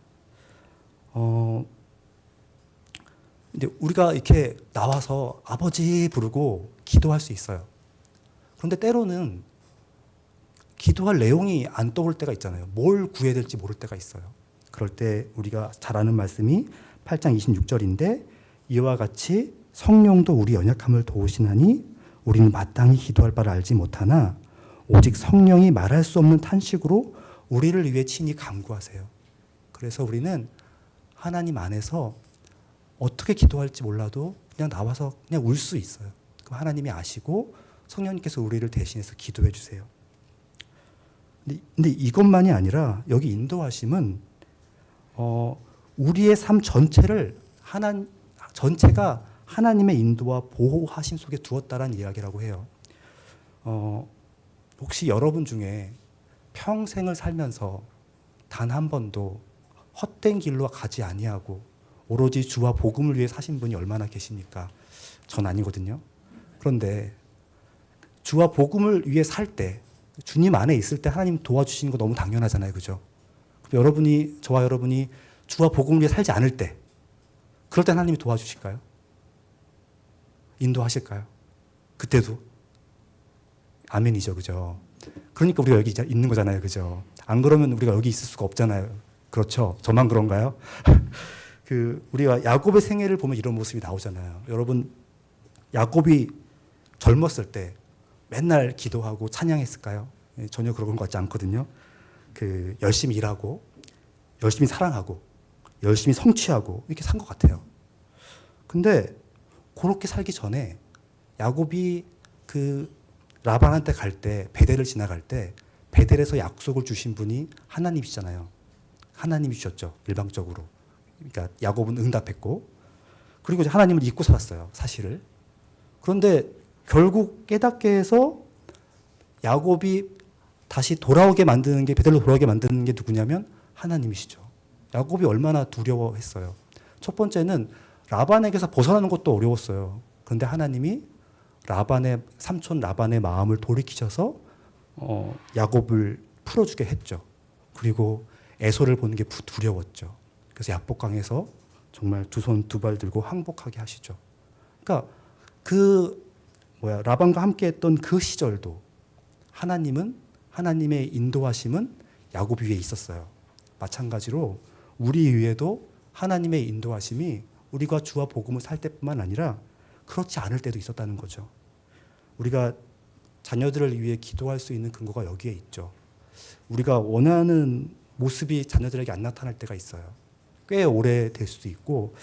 근데 우리가 이렇게 나와서 아버지 부르고 기도할 수 있어요. 그런데 때로는 기도할 내용이 안 떠올 때가 있잖아요. 뭘 구해야 될지 모를 때가 있어요. 그럴 때 우리가 잘 아는 말씀이 8장 26절인데 이와 같이 성령도 우리 연약함을 도우시나니 우리는 마땅히 기도할 바를 알지 못하나 오직 성령이 말할 수 없는 탄식으로 우리를 위해 친히 간구하세요. 그래서 우리는 하나님 안에서 어떻게 기도할지 몰라도 그냥 나와서 그냥 울 수 있어요. 그럼 하나님이 아시고 성령님께서 우리를 대신해서 기도해 주세요. 근데 이것만이 아니라 여기 인도하심은 우리의 삶 전체를 전체가 하나님의 인도와 보호하심 속에 두었다라는 이야기라고 해요. 혹시 여러분 중에 평생을 살면서 단 한 번도 헛된 길로 가지 아니하고 오로지 주와 복음을 위해 사신 분이 얼마나 계십니까? 전 아니거든요. 그런데 주와 복음을 위해 살 때, 주님 안에 있을 때 하나님 도와주시는 거 너무 당연하잖아요. 그죠? 저와 여러분이 주와 복음을 위해 살지 않을 때, 그럴 때 하나님이 도와주실까요? 인도하실까요? 그때도? 아멘이죠. 그죠? 그러니까 우리가 여기 있는 거잖아요. 그죠? 안 그러면 우리가 여기 있을 수가 없잖아요. 그렇죠? 저만 그런가요? 우리가 야곱의 생애를 보면 이런 모습이 나오잖아요. 여러분, 야곱이 젊었을 때 맨날 기도하고 찬양했을까요? 전혀 그런 것 같지 않거든요. 열심히 일하고, 열심히 사랑하고, 열심히 성취하고, 이렇게 산 것 같아요. 근데 그렇게 살기 전에 야곱이 라반한테 갈 때, 베델을 지나갈 때, 베델에서 약속을 주신 분이 하나님이시잖아요. 하나님이 주셨죠, 일방적으로. 그러니까 야곱은 응답했고, 그리고 이제 하나님을 잊고 살았어요, 사실을. 그런데 결국 깨닫게 해서 야곱이 다시 돌아오게 만드는 게, 베델로 돌아오게 만드는 게 누구냐면 하나님이시죠. 야곱이 얼마나 두려워했어요. 첫 번째는 라반에게서 벗어나는 것도 어려웠어요. 그런데 하나님이 삼촌 라반의 마음을 돌이키셔서 야곱을 풀어주게 했죠. 그리고 에서를 보는 게 두려웠죠. 그래서 약복강에서 정말 두 손 두 발 들고 항복하게 하시죠. 그러니까 라반과 함께 했던 그 시절도 하나님의 인도하심은 야곱 위에 있었어요. 마찬가지로 우리 위에도 하나님의 인도하심이 우리가 주와 복음을 살 때뿐만 아니라 그렇지 않을 때도 있었다는 거죠. 우리가 자녀들을 위해 기도할 수 있는 근거가 여기에 있죠. 우리가 원하는 모습이 자녀들에게 안 나타날 때가 있어요. 꽤 오래 될 수도 있고,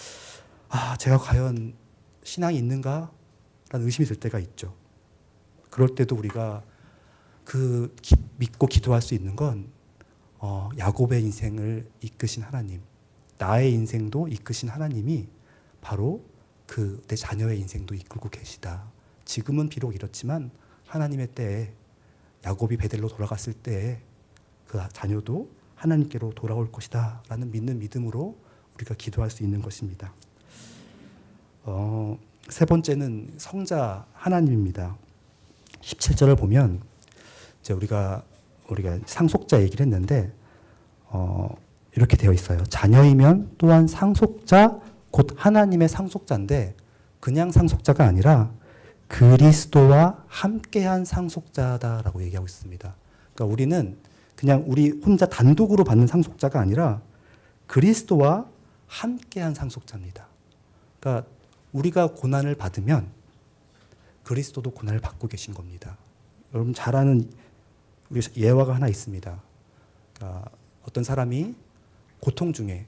제가 과연 신앙이 있는가? 라는 의심이 들 때가 있죠. 그럴 때도 우리가 믿고 기도할 수 있는 건 야곱의 인생을 이끄신 하나님, 나의 인생도 이끄신 하나님이 바로 내 자녀의 인생도 이끌고 계시다. 지금은 비록 이렇지만 하나님의 때에 야곱이 베델로 돌아갔을 때에 그 자녀도 하나님께로 돌아올 것이다 라는 믿는 믿음으로 우리가 기도할 수 있는 것입니다. 세 번째는 성자 하나님입니다. 17절을 보면 이제 우리가 상속자 얘기를 했는데 이렇게 되어 있어요. 자녀이면 또한 상속자 곧 하나님의 상속자인데 그냥 상속자가 아니라 그리스도와 함께한 상속자다라고 얘기하고 있습니다. 그러니까 우리는 그냥 우리 혼자 단독으로 받는 상속자가 아니라 그리스도와 함께한 상속자입니다. 그러니까 우리가 고난을 받으면 그리스도도 고난을 받고 계신 겁니다. 여러분 잘 아는 우리 예화가 하나 있습니다. 그러니까 어떤 사람이 고통 중에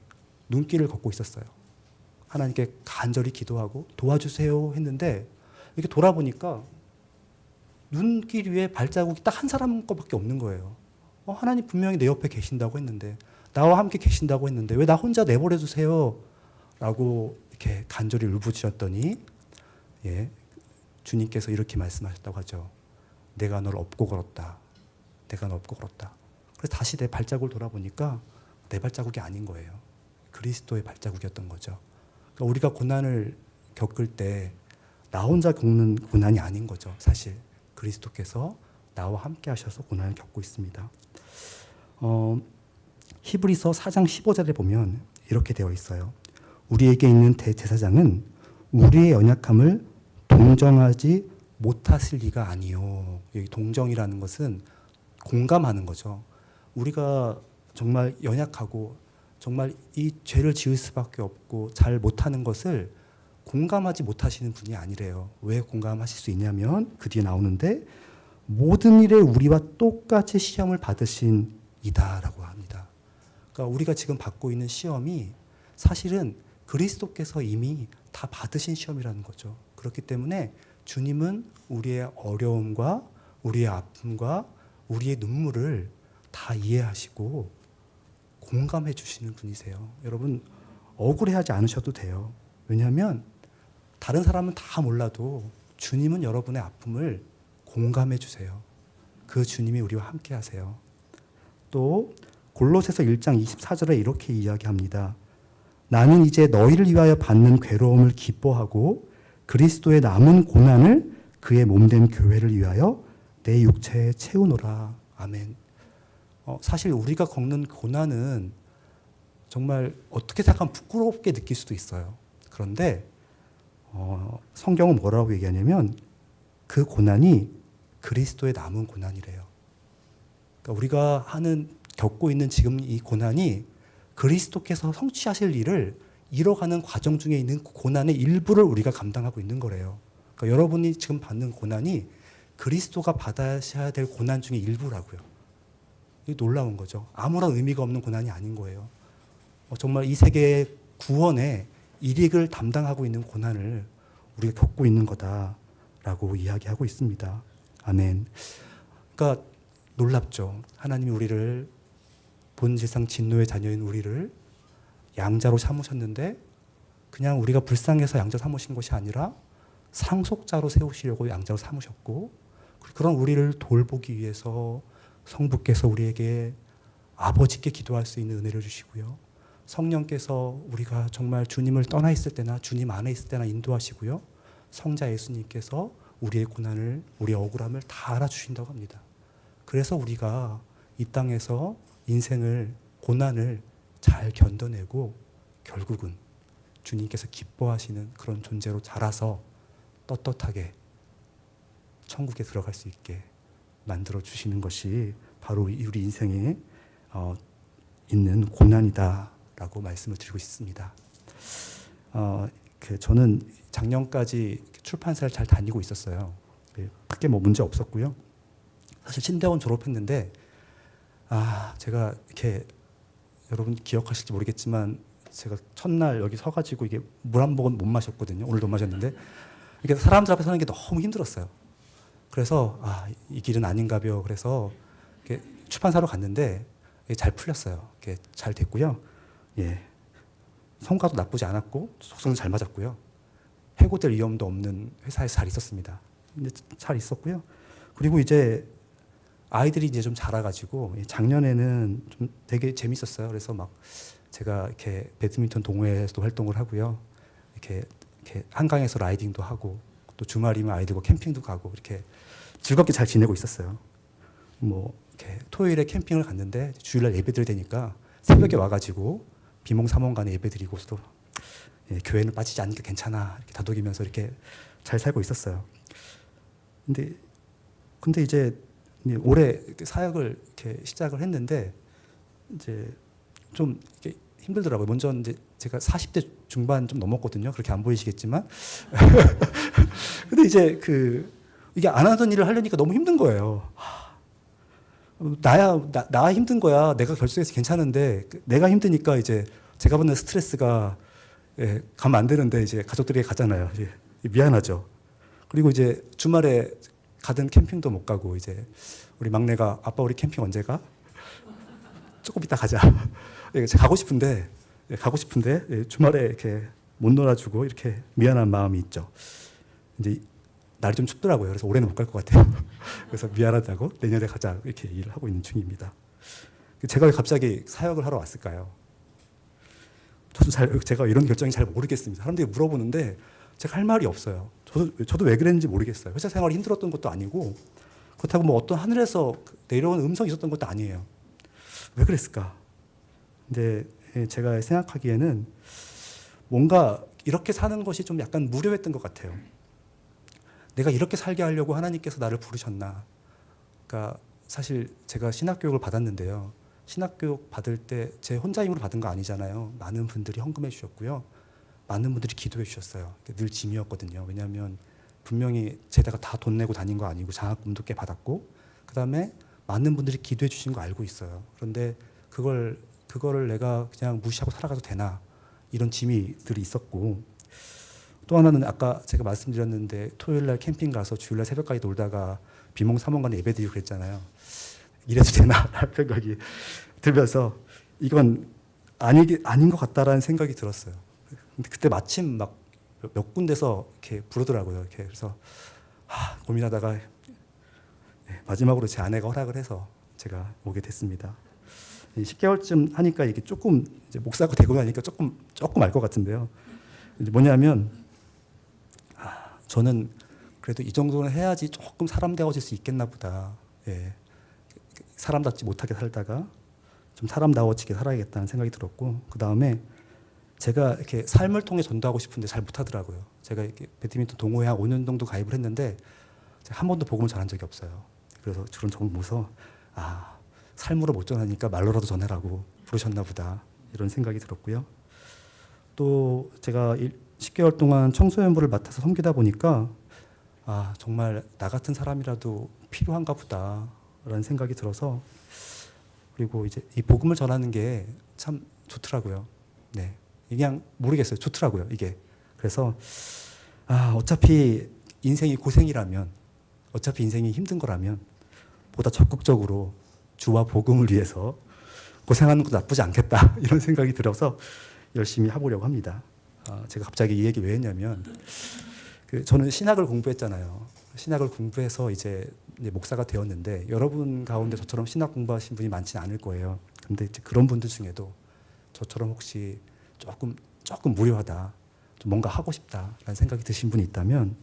눈길을 걷고 있었어요. 하나님께 간절히 기도하고 도와주세요 했는데 이렇게 돌아보니까 눈길 위에 발자국이 딱 한 사람 거밖에 없는 거예요. 하나님 분명히 내 옆에 계신다고 했는데, 나와 함께 계신다고 했는데 왜 나 혼자 내버려 두세요? 라고 이렇게 간절히 울부짖었더니 주님께서 이렇게 말씀하셨다고 하죠. 내가 널 업고 걸었다. 내가 널 업고 걸었다. 그래서 다시 내 발자국을 돌아보니까 내 발자국이 아닌 거예요. 그리스도의 발자국이었던 거죠. 그러니까 우리가 고난을 겪을 때 나 혼자 겪는 고난이 아닌 거죠. 사실 그리스도께서 나와 함께 하셔서 고난을 겪고 있습니다. 히브리서 4장 15절에 보면 이렇게 되어 있어요. 우리에게 있는 대제사장은 우리의 연약함을 동정하지 못하실 리가 아니요. 여기 동정이라는 것은 공감하는 거죠. 우리가 정말 연약하고 정말 이 죄를 지을 수밖에 없고 잘 못하는 것을 공감하지 못하시는 분이 아니래요. 왜 공감하실 수 있냐면 그 뒤에 나오는데 모든 일에 우리와 똑같이 시험을 받으신 이다라고 합니다. 그러니까 우리가 지금 받고 있는 시험이 사실은 그리스도께서 이미 다 받으신 시험이라는 거죠. 그렇기 때문에 주님은 우리의 어려움과 우리의 아픔과 우리의 눈물을 다 이해하시고 공감해 주시는 분이세요. 여러분 억울해하지 않으셔도 돼요. 왜냐하면 다른 사람은 다 몰라도 주님은 여러분의 아픔을 공감해 주세요. 그 주님이 우리와 함께 하세요. 또 골로새서 1장 24절에 이렇게 이야기합니다. 나는 이제 너희를 위하여 받는 괴로움을 기뻐하고 그리스도의 남은 고난을 그의 몸된 교회를 위하여 내 육체에 채우노라. 아멘. 사실 우리가 겪는 고난은 정말 어떻게 생각하면 부끄럽게 느낄 수도 있어요. 그런데 성경은 뭐라고 얘기하냐면 그 고난이 그리스도의 남은 고난이래요. 그러니까 우리가 겪고 있는 지금 이 고난이 그리스도께서 성취하실 일을 이뤄가는 과정 중에 있는 고난의 일부를 우리가 감당하고 있는 거래요. 그러니까 여러분이 지금 받는 고난이 그리스도가 받아야 될 고난 중에 일부라고요. 이게 놀라운 거죠. 아무런 의미가 없는 고난이 아닌 거예요. 정말 이 세계의 구원의 일익을 담당하고 있는 고난을 우리가 겪고 있는 거다라고 이야기하고 있습니다. 아멘. 그러니까 놀랍죠. 하나님이 우리를 본질상 진노의 자녀인 우리를 양자로 삼으셨는데 그냥 우리가 불쌍해서 양자 삼으신 것이 아니라 상속자로 세우시려고 양자로 삼으셨고 그런 우리를 돌보기 위해서 성부께서 우리에게 아버지께 기도할 수 있는 은혜를 주시고요. 성령께서 우리가 정말 주님을 떠나 있을 때나 주님 안에 있을 때나 인도하시고요. 성자 예수님께서 우리의 고난을, 우리의 억울함을 다 알아주신다고 합니다. 그래서 우리가 이 땅에서 인생을, 고난을 잘 견뎌내고 결국은 주님께서 기뻐하시는 그런 존재로 자라서 떳떳하게 천국에 들어갈 수 있게 만들어 주시는 것이 바로 우리 인생에 있는 고난이다라고 말씀을 드리고 싶습니다. 저는 작년까지 출판사를 잘 다니고 있었어요. 크게 뭐 문제 없었고요. 사실 신대원 졸업했는데 제가 이렇게 여러분 기억하실지 모르겠지만 제가 첫날 여기 서가지고 이게 물 한 모금 못 마셨거든요. 오늘도 못 마셨는데 이게 사람들 앞에 서는 게 너무 힘들었어요. 그래서 이 길은 아닌가벼. 그래서 출판사로 갔는데 잘 풀렸어요. 잘 됐고요. 예, 성과도 나쁘지 않았고 속성도 잘 맞았고요. 해고될 위험도 없는 회사에서 잘 있었습니다. 근데 잘 있었고요. 그리고 이제 아이들이 이제 좀 자라가지고 작년에는 좀 되게 재밌었어요. 그래서 막 제가 이렇게 배드민턴 동호회에서도 활동을 하고요. 이렇게 한강에서 라이딩도 하고 또 주말이면 아이들과 캠핑도 가고 이렇게 즐겁게 잘 지내고 있었어요. 뭐 이렇게 토요일에 캠핑을 갔는데 주일날 예배드려야 되니까 새벽에 와가지고 비몽사몽간에 예배드리고서도 교회는 빠지지 않으니까 괜찮아 이렇게 다독이면서 이렇게 잘 살고 있었어요. 근데 이제 올해 사역을 이렇게 시작을 했는데 이제 좀 이렇게 힘들더라고요. 먼저 이제 제가 40대 중반 좀 넘었거든요. 그렇게 안 보이시겠지만. 근데 이제 이게 안 하던 일을 하려니까 너무 힘든 거예요. 나 힘든 거야. 내가 결정해서 괜찮은데 내가 힘드니까 이제 제가 받는 스트레스가 가면 안 되는데 이제 가족들이 가잖아요. 이제 미안하죠. 그리고 이제 주말에 가든 캠핑도 못 가고 이제 우리 막내가 아빠 우리 캠핑 언제 가? 조금 이따 가자. 제가 가고 싶은데 주말에 이렇게 못 놀아주고 이렇게 미안한 마음이 있죠. 이제 날이 좀 춥더라고요. 그래서 올해는 못 갈 것 같아요. 그래서 미안하다고 내년에 가자 이렇게 일을 하고 있는 중입니다. 제가 왜 갑자기 사역을 하러 왔을까요? 제가 이런 결정이 잘 모르겠습니다. 사람들이 물어보는데 제가 할 말이 없어요. 저도 왜 그랬는지 모르겠어요. 회사 생활이 힘들었던 것도 아니고 그렇다고 뭐 어떤 하늘에서 내려온 음성이 있었던 것도 아니에요. 왜 그랬을까? 근데 제가 생각하기에는 뭔가 이렇게 사는 것이 좀 약간 무료했던 것 같아요. 내가 이렇게 살게 하려고 하나님께서 나를 부르셨나? 그러니까 사실 제가 신학교육을 받았는데요. 신학교육 받을 때 제 혼자 힘으로 받은 거 아니잖아요. 많은 분들이 헌금해 주셨고요. 많은 분들이 기도해 주셨어요. 늘 짐이었거든요. 왜냐하면 분명히 제가 다 돈 내고 다닌 거 아니고 장학금도 꽤 받았고 그다음에 많은 분들이 기도해 주신 거 알고 있어요. 그런데 그거를 내가 그냥 무시하고 살아가도 되나 이런 짐이들이 있었고 또 하나는 아까 제가 말씀드렸는데 토요일 날 캠핑 가서 주일 날 새벽까지 놀다가 비몽사몽간에 예배드리고 그랬잖아요. 이래도 되나 라는 생각이 들면서 이건 아닌 것 같다라는 생각이 들었어요. 근데 그때 마침 막 몇 군데서 이렇게 부르더라고요. 이렇게 그래서 고민하다가 마지막으로 제 아내가 허락을 해서 제가 오게 됐습니다. 10개월쯤 하니까 이게 조금 이제 목사가 되고 나니까 조금 알 것 같은데요. 이제 뭐냐면 저는 그래도 이 정도는 해야지 조금 사람다워질 수 있겠나 보다. 예. 사람답지 못하게 살다가 좀 사람다워지게 살아야겠다는 생각이 들었고, 그 다음에 제가 이렇게 삶을 통해 전도하고 싶은데 잘 못하더라고요. 제가 이렇게 배드민턴 동호회 한 5년 정도 가입을 했는데 제가 한 번도 복음을 전한 적이 없어요. 그래서 그런 적을 보면서 삶으로 못 전하니까 말로라도 전해라고 부르셨나 보다 이런 생각이 들었고요. 또 제가 10개월 동안 청소년부를 맡아서 섬기다 보니까 정말 나 같은 사람이라도 필요한가 보다라는 생각이 들어서, 그리고 이제 이 복음을 전하는 게 참 좋더라고요. 네, 그냥 모르겠어요. 좋더라고요 이게. 그래서 어차피 인생이 고생이라면, 어차피 인생이 힘든 거라면 보다 적극적으로 주와 복음을 위해서 고생하는 것도 나쁘지 않겠다 이런 생각이 들어서 열심히 해보려고 합니다. 제가 갑자기 이 얘기 왜 했냐면 저는 신학을 공부했잖아요. 신학을 공부해서 이제 목사가 되었는데 여러분 가운데 저처럼 신학 공부하신 분이 많지는 않을 거예요. 근데 이제 그런 분들 중에도 저처럼 혹시 조금 무료하다, 좀 뭔가 하고 싶다라는 생각이 드신 분이 있다면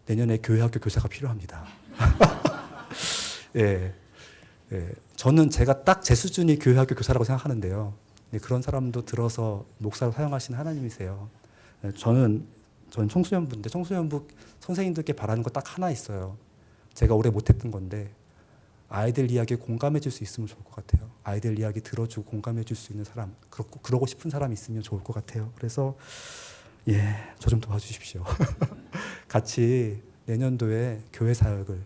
내년에 교회학교 교사가 필요합니다. 예, 저는 제가 딱 제 수준이 교회학교 교사라고 생각하는데요. 그런 사람도 들어서 목사로 사용하시는 하나님이세요. 저는 청소년부인데 청소년부 선생님들께 바라는 거 딱 하나 있어요. 제가 오래 못했던 건데 아이들 이야기에 공감해 줄 수 있으면 좋을 것 같아요. 아이들 이야기 들어주고 공감해 줄 수 있는 사람, 그러고 싶은 사람이 있으면 좋을 것 같아요. 그래서 저 좀 도와주십시오. 같이 내년도에 교회 사역을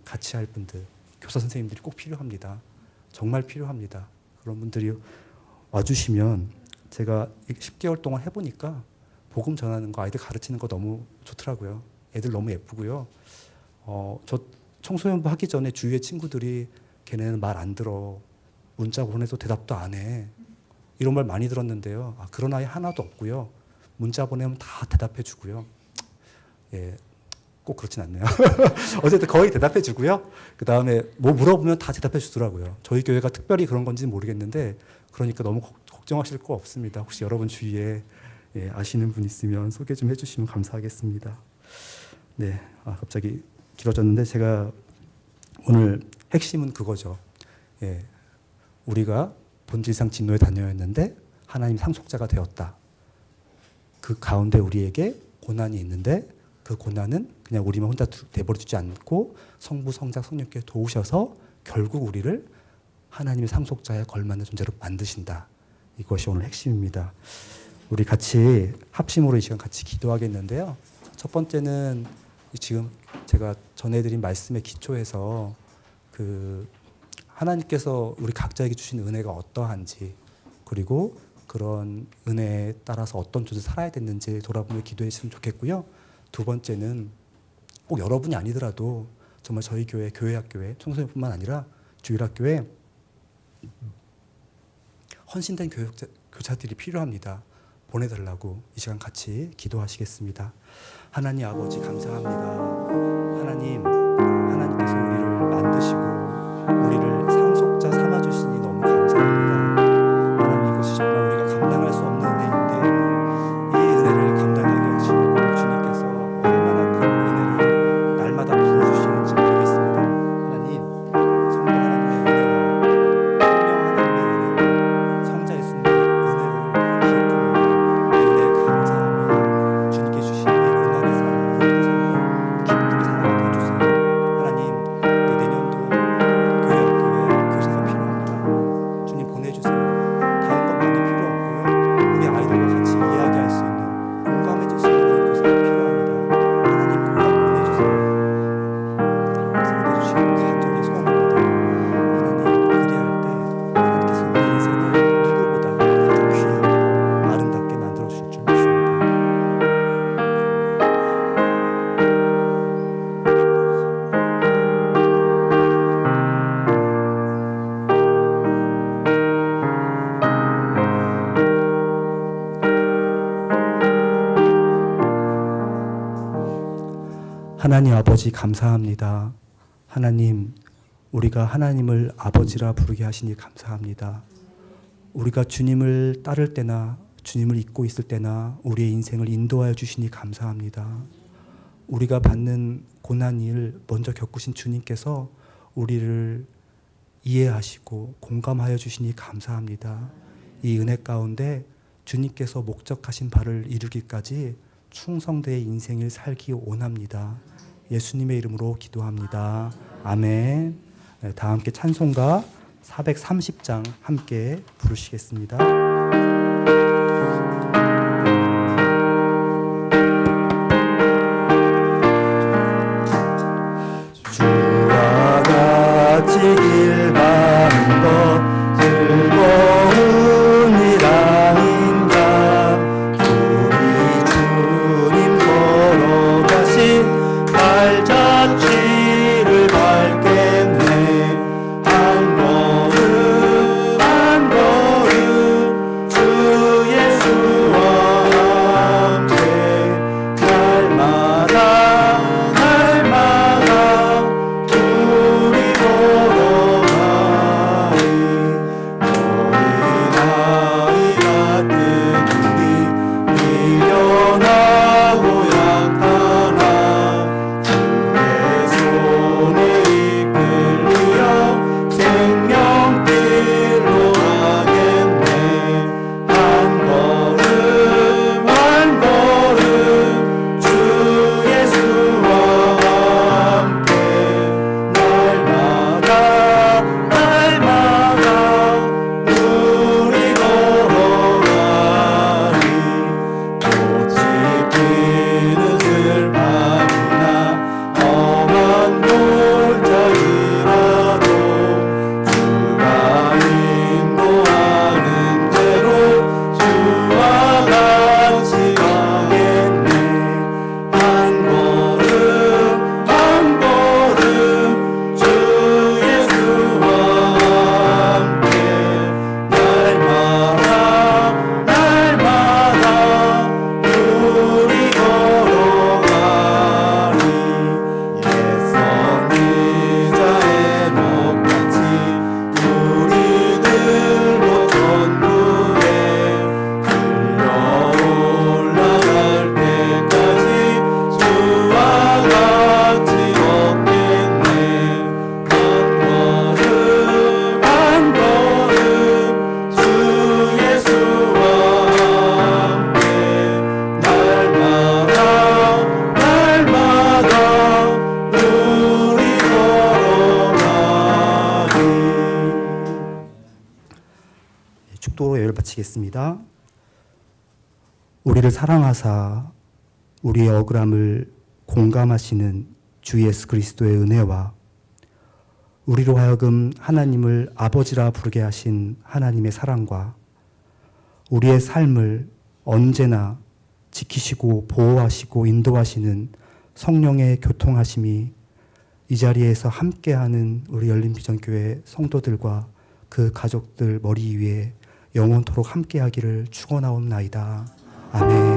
같이 할 분들, 교사 선생님들이 꼭 필요합니다. 정말 필요합니다. 그런 분들이 와주시면 제가 10개월 동안 해보니까 복음 전하는 거, 아이들 가르치는 거 너무 좋더라고요. 애들 너무 예쁘고요. 저 청소년부 하기 전에 주위의 친구들이 걔네는 말 안 들어, 문자 보내도 대답도 안 해, 이런 말 많이 들었는데요. 그런 아이 하나도 없고요. 문자 보내면 다 대답해 주고요. 꼭 그렇진 않네요. 어쨌든 거의 대답해 주고요. 그 다음에 뭐 물어보면 다 대답해 주더라고요. 저희 교회가 특별히 그런 건지는 모르겠는데, 그러니까 너무 걱정하실 거 없습니다. 혹시 여러분 주위에 아시는 분 있으면 소개 좀 해주시면 감사하겠습니다. 네, 갑자기 길어졌는데 제가 오늘 핵심은 그거죠. 우리가 본질상 진노의 다녀였는데 하나님 상속자가 되었다. 그 가운데 우리에게 고난이 있는데 그 고난은 그냥 우리만 혼자 내버려 두지 않고 성부, 성자, 성령께 도우셔서 결국 우리를 하나님의 상속자에 걸맞는 존재로 만드신다. 이것이 오늘 핵심입니다. 우리 같이 합심으로 이 시간 같이 기도하겠는데요. 첫 번째는 지금 제가 전해드린 말씀에 기초해서 하나님께서 우리 각자에게 주신 은혜가 어떠한지, 그리고 그런 은혜에 따라서 어떤 존재 살아야 됐는지 돌아보며 기도해 주시면 좋겠고요. 두 번째는 꼭 여러분이 아니더라도 정말 저희 교회, 교회학교에 청소년뿐만 아니라 주일학교에 헌신된 교사들이 필요합니다. 보내달라고 이 시간 같이 기도하시겠습니다. 하나님 아버지 감사합니다. 하나님께서 우리를 만드시고 우리를 상속자 삼아주시니 너무 감사합니다. 하나님, 이것이 정말 우리가 감당할 수 없는 은혜인데 이 은혜를 감당하게 하시고 주님께서 얼마나 큰 은혜를 날마다 부어주시는지 모르겠습니다. 하나님, 성령 하나님의 은혜와 성령 하나님의 은혜와 성자 예수님의 은혜를 기억하며 이 은혜에 감사하며 주님께 주신 이 고난의 삶, 고통 삶을 기쁘게 살아가게 해주세요. 하나님, 하나님 아버지 감사합니다. 하나님, 우리가 하나님을 아버지라 부르게 하시니 감사합니다. 우리가 주님을 따를 때나 주님을 잊고 있을 때나 우리의 인생을 인도하여 주시니 감사합니다. 우리가 받는 고난 일 먼저 겪으신 주님께서 우리를 이해하시고 공감하여 주시니 감사합니다. 이 은혜 가운데 주님께서 목적하신 바를 이루기까지 충성되의 인생을 살기 원합니다. 예수님의 이름으로 기도합니다. 아멘. 네, 다 함께 찬송가 430장 함께 부르시겠습니다. 주와 같이 길 가는 것 즐거운 일 아닌가. 우리 주님 걸어가신 발자취를 밟겠네. 한 걸음 한 걸음 주 예수와 함께 날마다 날마다 우리 걸어가리. 어린 아이 같은 우리 미련하고 약하나 주의 손에 이끌리어 생명길로 가겠네. 한 걸음 한 걸음 주 예수와 함께 날마다 날마다 우리 걸어가리. 꽃이 피는 들판이나 험한 골짜기라도 주가 인도하는 대로 주와 같이 가겠네. 한 걸음 한 걸음 주 예수와 함께 날마다 날마다 우리 걸어가리. 옛 선지자의 목같이 우리들로 전부에 들려 올라갈 때까지 주와 같이 걷겠네. 한 걸음 주 예수와 함께 날마다 날마다 우리 걸어가리. 축도로 예를 바치겠습니다. 우리를 사랑하사 우리의 억울함을 공감하시는 주 예수 그리스도의 은혜와 우리로 하여금 하나님을 아버지라 부르게 하신 하나님의 사랑과 우리의 삶을 언제나 지키시고 보호하시고 인도하시는 성령의 교통하심이 이 자리에서 함께하는 우리 열린비전교회 성도들과 그 가족들 머리 위에 영원토록 함께하기를 축원하옵나이다. 아멘.